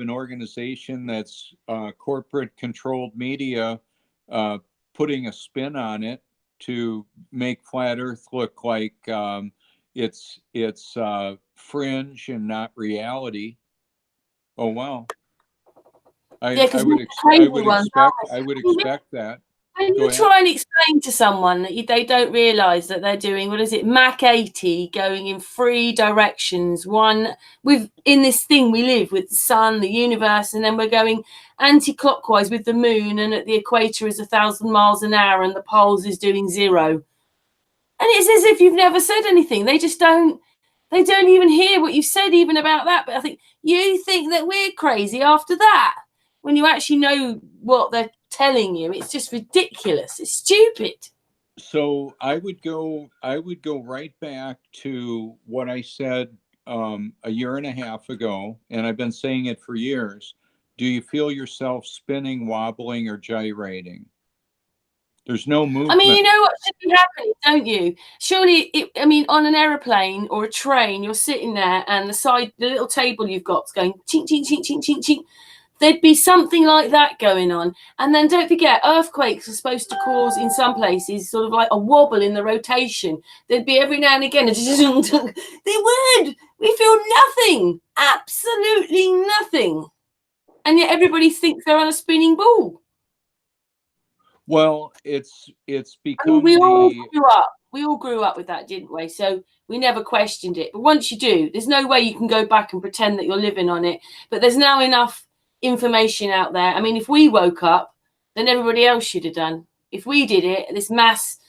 organization that's corporate controlled media putting a spin on it to make flat Earth look like it's fringe and not reality. Oh wow! I would expect that. When you try and explain to someone that they don't realise that they're doing, what is it, Mach 80, going in 3 directions. One, in this thing we live with the sun, the universe, and then we're going anti-clockwise with the moon, and at the equator is 1,000 miles an hour, and the poles is doing 0. And it's as if you've never said anything. They don't even hear what you've said even about that. But I think you think that we're crazy after that, when you actually know what they're telling you. It's just ridiculous. It's stupid. So I would go right back to what I said a year and a half ago, and I've been saying it for years. Do you feel yourself spinning, wobbling, or gyrating? There's no movement. I mean, you know what should be happening, don't you? Surely, on an aeroplane or a train, you're sitting there, and the little table you've got is going chink, chink, chink, chink, chink, chink. There'd be something like that going on. And then don't forget, earthquakes are supposed to cause, in some places, sort of like a wobble in the rotation. There'd be every now and again. They would. We feel nothing. Absolutely nothing. And yet everybody thinks they're on a spinning ball. Well, it's become. We all grew up with that, didn't we? So we never questioned it. But once you do, there's no way you can go back and pretend that you're living on it. But there's now enough information out there. I mean, if we woke up, then everybody else should have done. if we did it, this mass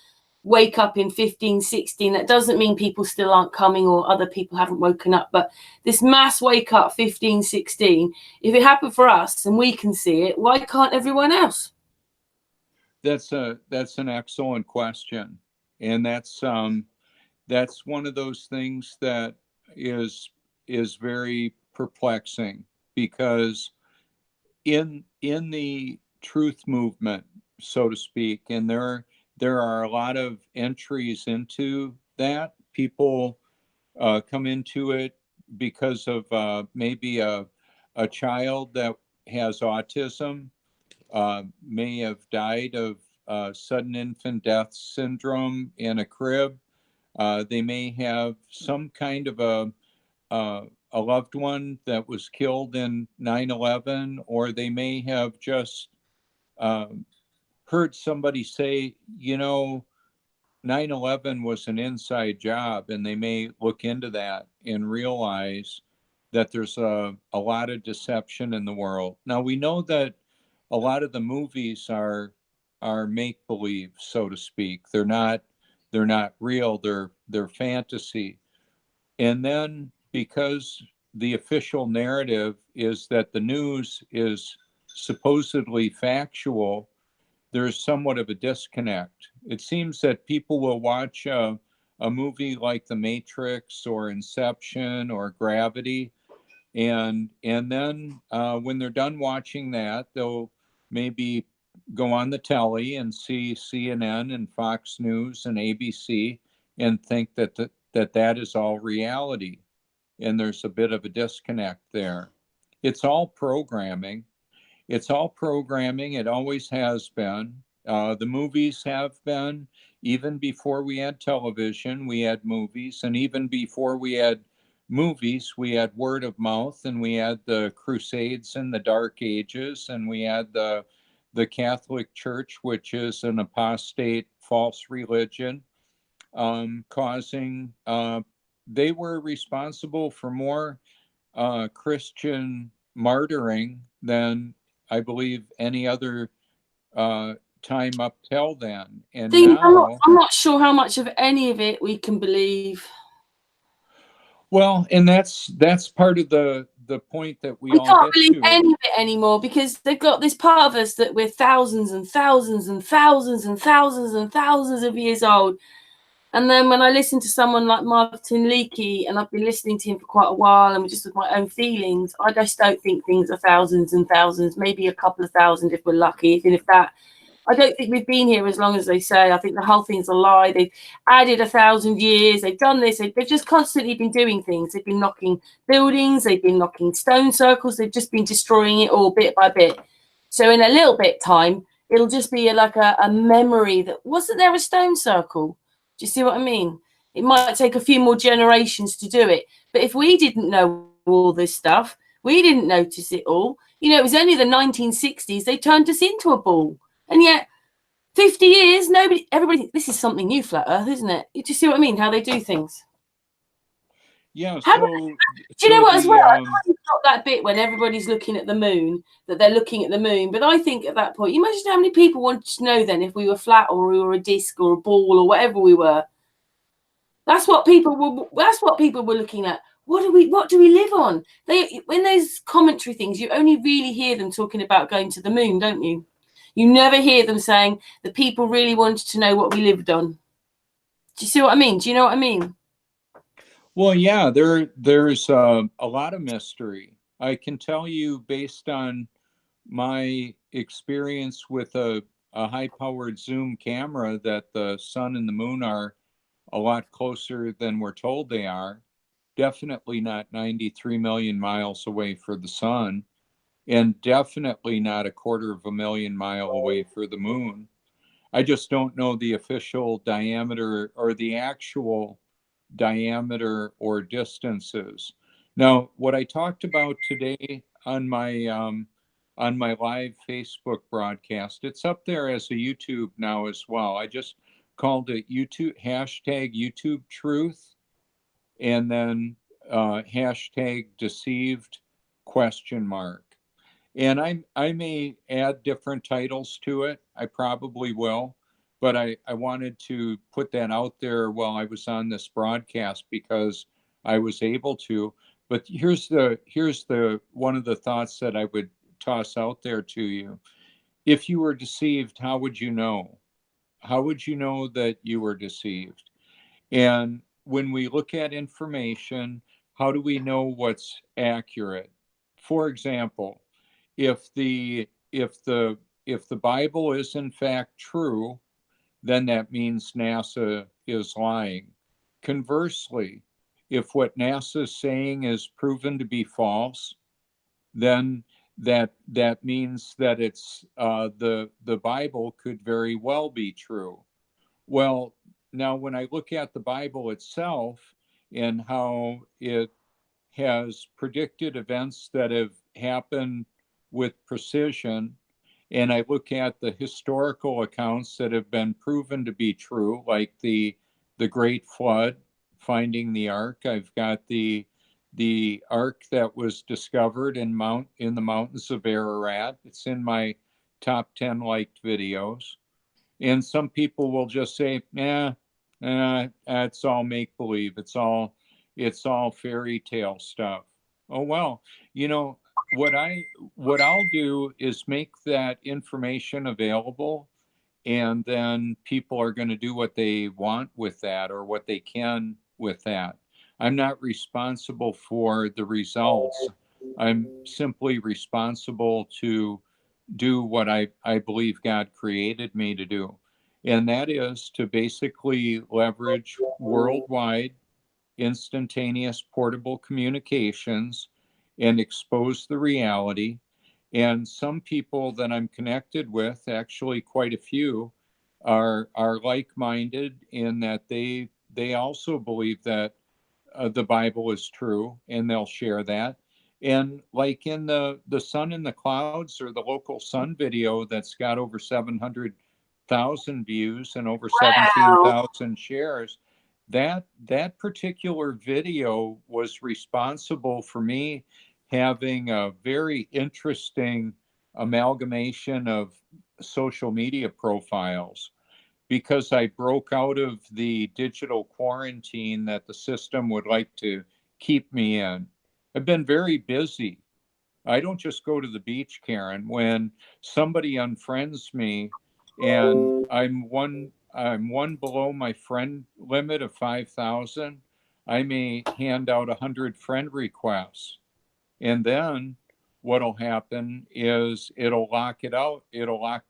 wake up in 15, 16, that doesn't mean people still aren't coming or other people haven't woken up, but this mass wake up 15, 16, if it happened for us and we can see it, why can't everyone else? That's an excellent question. And that's one of those things that is very perplexing, because in the truth movement, so to speak, and there are a lot of entries into that. People come into it because of maybe a child that has autism, may have died of sudden infant death syndrome in a crib. They may have some kind of a loved one that was killed in 9/11, or they may have just heard somebody say, 9/11 was an inside job, and they may look into that and realize that there's a lot of deception in the world. Now, we know that a lot of the movies are make believe, so to speak. They're not real. They're fantasy. And then, because the official narrative is that the news is supposedly factual, there's somewhat of a disconnect. It seems that people will watch a movie like The Matrix or Inception or Gravity, and then when they're done watching that, they'll maybe go on the telly and see CNN and Fox News and ABC and think that is all reality. And there's a bit of a disconnect there. It's all programming. It's all programming. It always has been. The movies have been. Even before we had television, we had movies. And even before we had movies, we had word of mouth, and we had the Crusades in the Dark Ages, and we had the Catholic Church, which is an apostate false religion, causing, they were responsible for more Christian martyring than I believe any other time up till then. And now, I'm not sure how much of any of it we can believe. Well, and that's part of the point that we all can't get believe to. any of it anymore, because they've got this part of us that we're thousands and thousands and thousands and thousands and thousands of years old. And then when I listen to someone like Martin Leakey, and I've been listening to him for quite a while, and just with my own feelings, I just don't think things are thousands and thousands, maybe a couple of thousand if we're lucky. And if that, I don't think we've been here as long as they say. I think the whole thing's a lie. They've added 1,000 years. They've done this. They've just constantly been doing things. They've been knocking buildings. They've been knocking stone circles. They've just been destroying it all bit by bit. So in a little bit time, it'll just be like a memory that wasn't there a stone circle. Do you see what I mean? It might take a few more generations to do it. But if we didn't know all this stuff, we didn't notice it all. It was only the 1960s they turned us into a ball. And yet, 50 years, everybody, this is something new, Flat Earth, isn't it? You just see what I mean? How they do things. Yeah. Do you know what, as well? I got that bit when everybody's looking at the moon, that they're looking at the moon. But I think at that point, you imagine how many people wanted to know then if we were flat or we were a disc or a ball or whatever we were. That's what people were looking at. What do we live on? When there's commentary things, you only really hear them talking about going to the moon, don't you? You never hear them saying that people really wanted to know what we lived on. Do you see what I mean? Do you know what I mean? Well, yeah, there's a lot of mystery. I can tell you, based on my experience with a high-powered zoom camera, that the sun and the moon are a lot closer than we're told they are. Definitely not 93 million miles away for the sun, and definitely not 250,000 miles away for the moon. I just don't know the official diameter or the actual diameter or distances. Now, what I talked about today on my live Facebook broadcast, it's up there as a YouTube now as well. I just called it #YouTube truth, and then #deceived ? And I may add different titles to it. I probably will, but I wanted to put that out there while I was on this broadcast because I was able to. But here's the one of the thoughts that I would toss out there to you. If you were deceived, how would you know? How would you know that you were deceived? And when we look at information, how do we know what's accurate? For example, if the Bible is in fact true, then that means NASA is lying. Conversely, if what NASA is saying is proven to be false, then that means that it's the Bible could very well be true. Well, now when I look at the Bible itself and how it has predicted events that have happened with precision, and I look at the historical accounts that have been proven to be true, like the Great Flood, finding the Ark. I've got the Ark that was discovered in the mountains of Ararat. It's in my top 10 liked videos. And some people will just say, it's all make believe. It's all fairy tale stuff. Oh well, what I'll do is make that information available, and then people are going to do what they want with that or what they can with that. I'm not responsible for the results. I'm simply responsible to do what I believe God created me to do. And that is to basically leverage worldwide instantaneous portable communications and expose the reality. And some people that I'm connected with, actually quite a few, are like-minded in that they also believe that the Bible is true, and they'll share that. And like in the Sun in the Clouds, or the local sun video that's got over 700,000 views and over Wow. 17,000 shares, that particular video was responsible for me having a very interesting amalgamation of social media profiles, because I broke out of the digital quarantine that the system would like to keep me in. I've been very busy. I don't just go to the beach, Karen. When somebody unfriends me and I'm one below my friend limit of 5,000, I may hand out 100 friend requests. And then what'll happen is it'll lock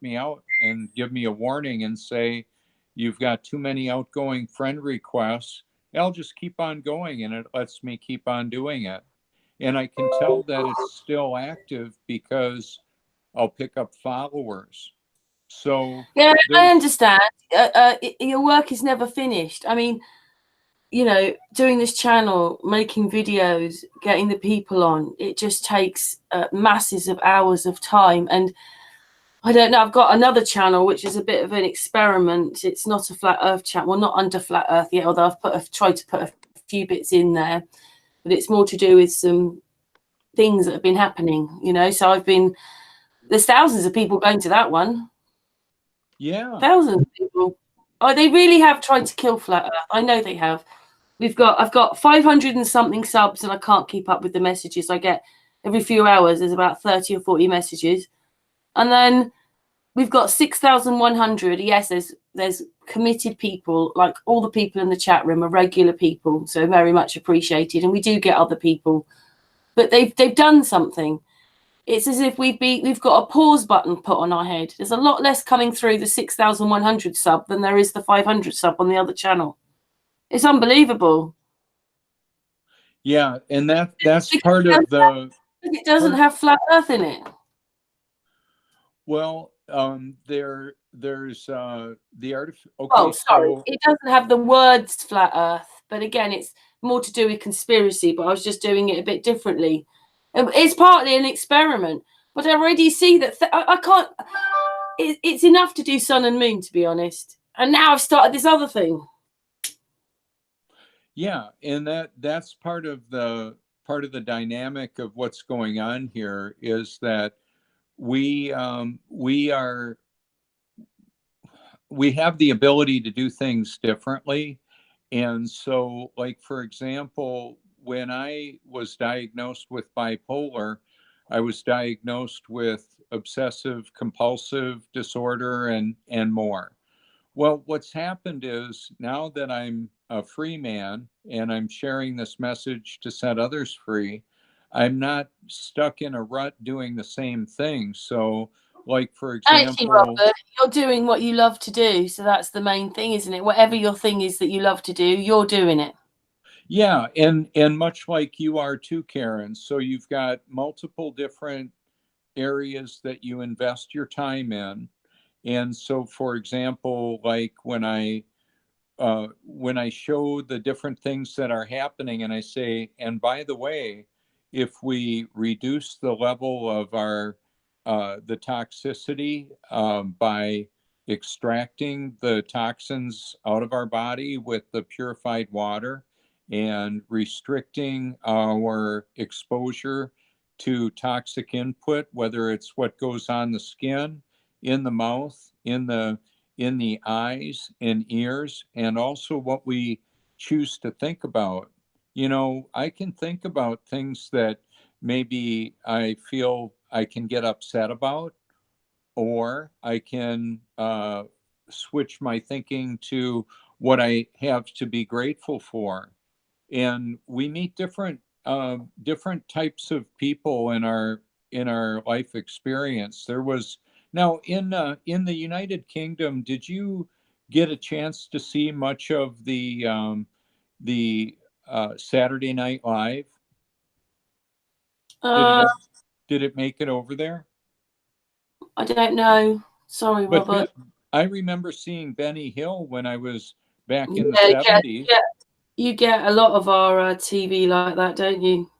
me out and give me a warning and say, you've got too many outgoing friend requests. I'll just keep on going, and it lets me keep on doing it. And I can tell that it's still active because I'll pick up followers. So Yeah, I understand. Your work is never finished. I mean, doing this channel, making videos, getting the people on, it just takes masses of hours of time. And I don't know, I've got another channel, which is a bit of an experiment. It's not a flat earth channel, well, not under flat earth yet, although I've tried to put a few bits in there, but it's more to do with some things that have been happening, so there's thousands of people going to that one. Yeah. Thousands of people. Oh, they really have tried to kill flat earth. I know they have. I've got 500 and something subs, and I can't keep up with the messages I get. Every few hours there's about 30 or 40 messages. And then we've got 6,100. Yes, there's committed people, like all the people in the chat room are regular people, so very much appreciated. And we do get other people, but they've done something. It's as if we've got a pause button put on our head. There's a lot less coming through the 6,100 sub than there is the 500 sub on the other channel. It's unbelievable. Yeah, and that's part of the. It doesn't have flat Earth in it. Well, there's the art. Okay, oh, sorry, it doesn't have the words flat Earth, but again, it's more to do with conspiracy. But I was just doing it a bit differently. It's partly an experiment, but I already see that I can't. It's enough to do sun and moon, to be honest. And now I've started this other thing. Yeah, and that's part of the dynamic of what's going on here, is that we have the ability to do things differently. And so, like, for example, when I was diagnosed with bipolar, I was diagnosed with obsessive compulsive disorder and more. Well, what's happened is now that I'm a free man and I'm sharing this message to set others free, I'm not stuck in a rut doing the same thing. So, like, for Actually, example, Robert, you're doing what you love to do. So that's the main thing, isn't it? Whatever your thing is that you love to do, you're doing it. yeah, and much like you are too, Karen. So you've got multiple different areas that you invest your time in. And so, for example, like when I show the different things that are happening, and I say, and by the way, if we reduce the level of the toxicity by extracting the toxins out of our body with the purified water and restricting our exposure to toxic input, whether it's what goes on the skin, in the mouth, in the eyes and ears, and also what we choose to think about. You know, I can think about things that maybe I feel I can get upset about, or I can switch my thinking to what I have to be grateful for. And we meet different types of people in our life experience. There was now in the United Kingdom. Did you get a chance to see much of the Saturday Night Live? Did Uh, did it make it over there? I don't know. Sorry, But Robert. I remember seeing Benny Hill when I was back in the Yeah, 70s. you get a lot of our TV like that, don't you?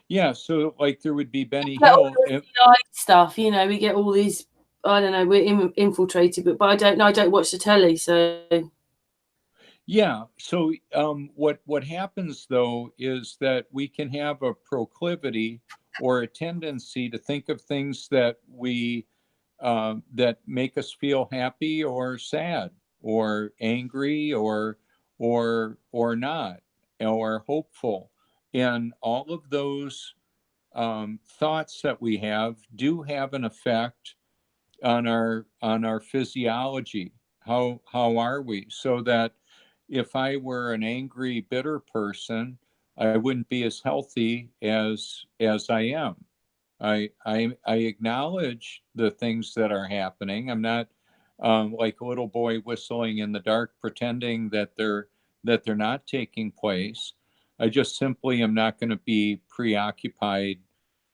Yeah, so like there would be Benny Get all Hill. the CI stuff, you know. We get all these. I don't know. We're infiltrated, but I don't know. I don't watch the telly, so Yeah. So what happens though is that we can have a proclivity or a tendency to think of things that we that make us feel happy or sad or angry or not or hopeful, and all of those thoughts that we have do have an effect on our physiology. How are we? So that if I were an angry, bitter person, I wouldn't be as healthy as I am. I acknowledge the things that are happening. I'm not like a little boy whistling in the dark, pretending that they're not taking place. I just simply am not going to be preoccupied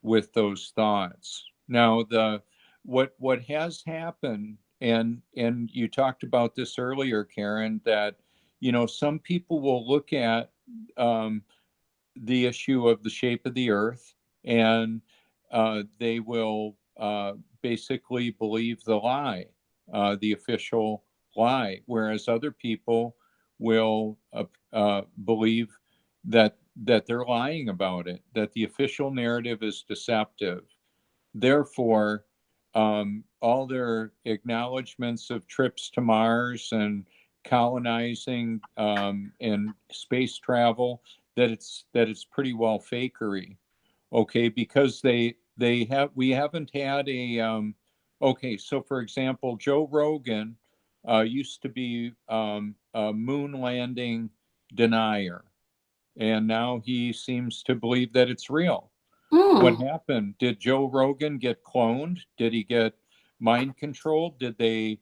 with those thoughts. Now, the what has happened, and you talked about this earlier, Karen, that you know some people will look at um, the issue of the shape of the earth, and they will basically believe the lie, the official lie, whereas other people will believe that they're lying about it, that the official narrative is deceptive. Therefore, all their acknowledgments of trips to Mars and colonizing and space travel, that it's pretty well fakery. Okay, because we haven't had a okay. So for example, Joe Rogan used to be a moon landing denier, and now he seems to believe that it's real. What mm, happened? Did Joe Rogan get cloned? Did he get mind controlled? Did they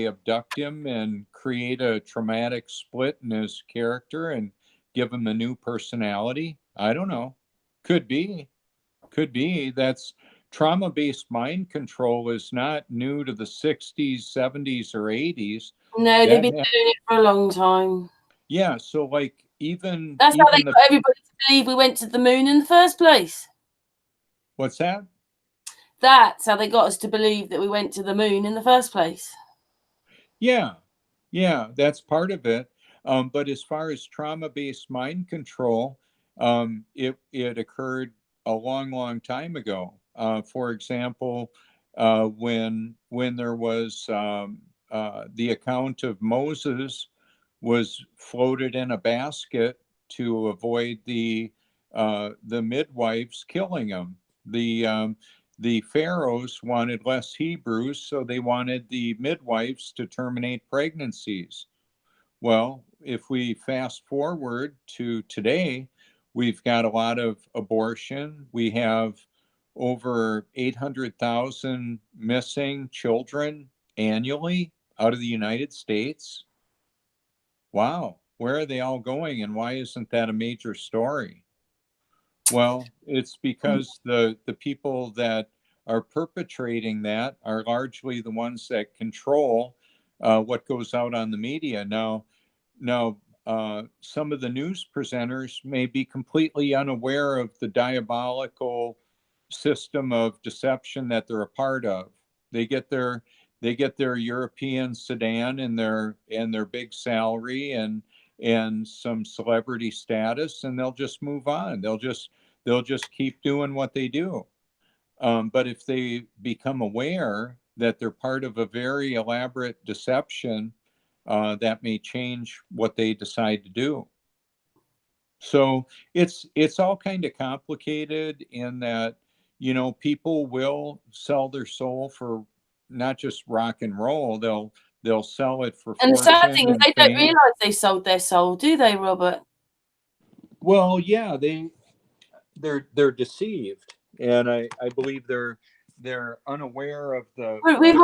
abduct him and create a traumatic split in his character and give him a new personality? I don't know. Could be. Could be. That's trauma-based mind control is not new to the 60s, 70s, or 80s. no, they've That been doing it for a long time. yeah, so like That's how they even the got everybody to believe we went to the moon in the first place. what's that? That's how they got us to believe that we went to the moon in the first place. Yeah, yeah, that's part of it. But as far as trauma-based mind control, it occurred a long, long time ago. For example, when there was the account of Moses was floated in a basket to avoid the midwives killing him. The pharaohs wanted less Hebrews, so they wanted the midwives to terminate pregnancies. Well, if we fast forward to today, we've got a lot of abortion. We have over 800,000 missing children annually out of the United States. Wow, where are they all going, and why isn't that a major story? Well, it's because the people that are perpetrating that are largely the ones that control what goes out on the media. Now, some of the news presenters may be completely unaware of the diabolical system of deception that they're a part of. They get their European sedan and their big salary and some celebrity status, and they'll just move on. They'll just keep doing what they do. But if they become aware that they're part of a very elaborate deception, that may change what they decide to do. So it's all kind of complicated in that, people will sell their soul for not just rock and roll. They'll sell it for And the sad fortune thing is and they don't fame. realise they sold their soul, do they, Robert? Well, yeah, they're deceived, and I believe they're unaware of the. We've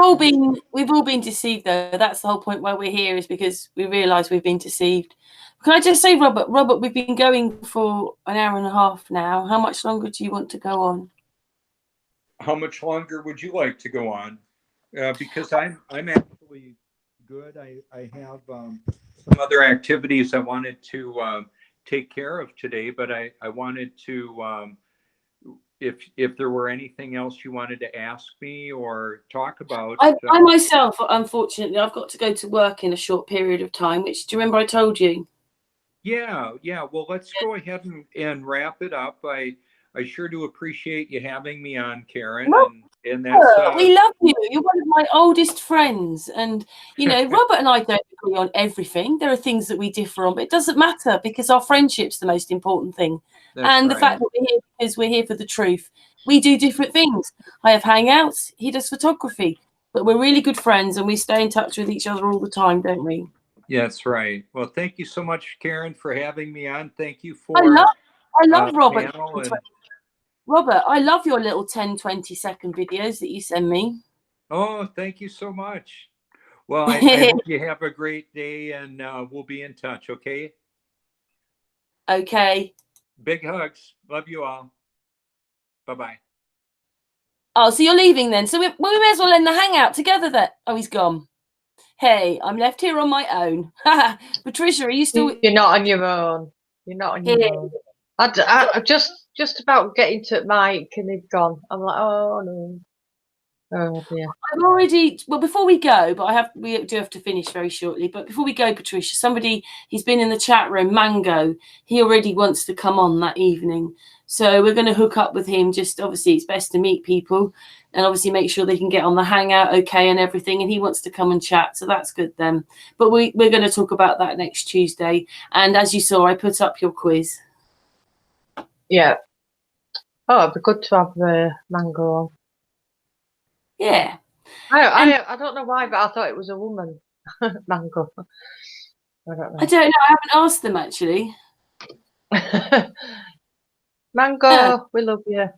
all been deceived, though. That's the whole point why we're here, is because we realise we've been deceived. Can I just say, Robert, we've been going for an hour and a half now. How much longer do you want to go on? How much longer would you like to go on? Because I'm actually good. I have some other activities I wanted to take care of today, but I wanted to, if there were anything else you wanted to ask me or talk about. I myself, unfortunately, I've got to go to work in a short period of time, which, do you remember I told you? Yeah. Well, let's go ahead and wrap it up. I sure do appreciate you having me on, Karen. Well, and that's we love you. You're one of my oldest friends. And, Robert and I don't agree on everything. There are things that we differ on, but it doesn't matter because our friendship's the most important thing. And the fact that we're here because we're here for the truth. We do different things. I have hangouts. He does photography. But we're really good friends and we stay in touch with each other all the time, don't we? Yeah, that's right. Well, thank you so much, Karen, for having me on. Thank you for I love Robert. Robert, I love your little 10-20 second videos that you send me. Oh, thank you so much. Well, I hope you have a great day, and we'll be in touch, okay? Okay. Big hugs. Love you all. Bye-bye. Oh, so you're leaving then. So we may as well end the hangout together then. Oh, he's gone. Hey, I'm left here on my own. Patricia, are you still? You're not on your own. You're not on your own. I just about getting to Mike and they've gone. I'm like, oh no. Oh dear. I've already, well, before we go, but we do have to finish very shortly. But before we go, Patricia, he's been in the chat room, Mango. He already wants to come on that evening. So we're going to hook up with him. Just obviously it's best to meet people and obviously make sure they can get on the hangout okay and everything. And he wants to come and chat. So that's good then. But we're going to talk about that next Tuesday. And as you saw, I put up your quiz. Yeah. Oh, it'd be good to have Mango on. Yeah. I don't know why, but I thought it was a woman. Mango. I don't know. I don't know. I haven't asked them actually. Mango, we love you.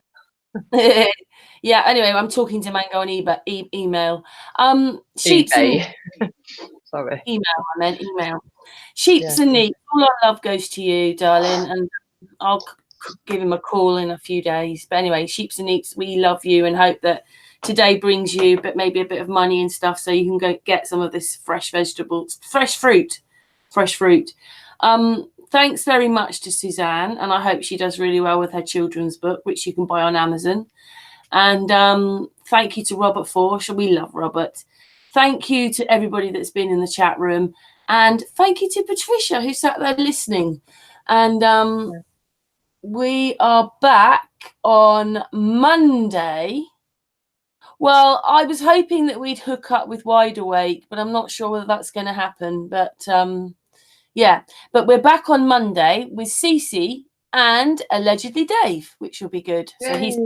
Yeah, anyway, I'm talking to Mango on email. Sheeps eBay. Sorry. Email. Sheeps and Neat, all our love goes to you, darling, and I'll give him a call in a few days. But anyway, Sheeps and Neats, we love you and hope that today brings you but maybe a bit of money and stuff so you can go get some of this fresh vegetables, fresh fruit. Thanks very much to Suzanne, and I hope she does really well with her children's book, which you can buy on Amazon. And thank you to Robert Foertsch. We love Robert. Thank you to everybody that's been in the chat room. And thank you to Patricia, who sat there listening. And we are back on Monday Well, I was hoping that we'd hook up with Wide Awake, but I'm not sure whether that's going to happen. But yeah, but we're back on Monday with Cece and allegedly Dave, which will be good. So he's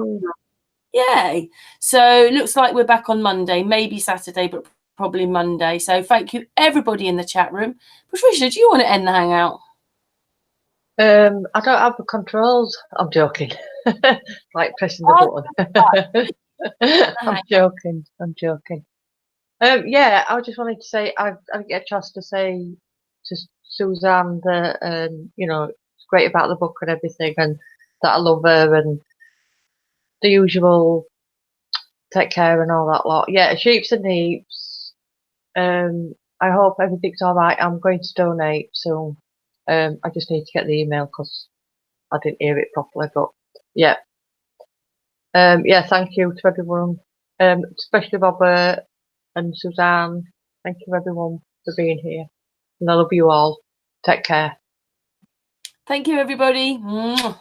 yay. So looks like we're back on Monday, maybe Saturday, but probably Monday. So thank you everybody in the chat room. Patricia, do you want to end the hangout? I don't have the controls. I'm joking. Like pressing the button. I'm joking. I'm joking. Yeah, I just wanted to say I didn't get a chance to say to Suzanne that you know, it's great about the book and everything, and that I love her and the usual take care and all that lot. Yeah, sheeps and heaps. I hope everything's all right. I'm going to donate soon. I just need to get the email because I didn't hear it properly. But yeah, yeah. Thank you to everyone, especially Robert and Suzanne. Thank you everyone for being here, and I love you all. Take care. Thank you, everybody. Mwah.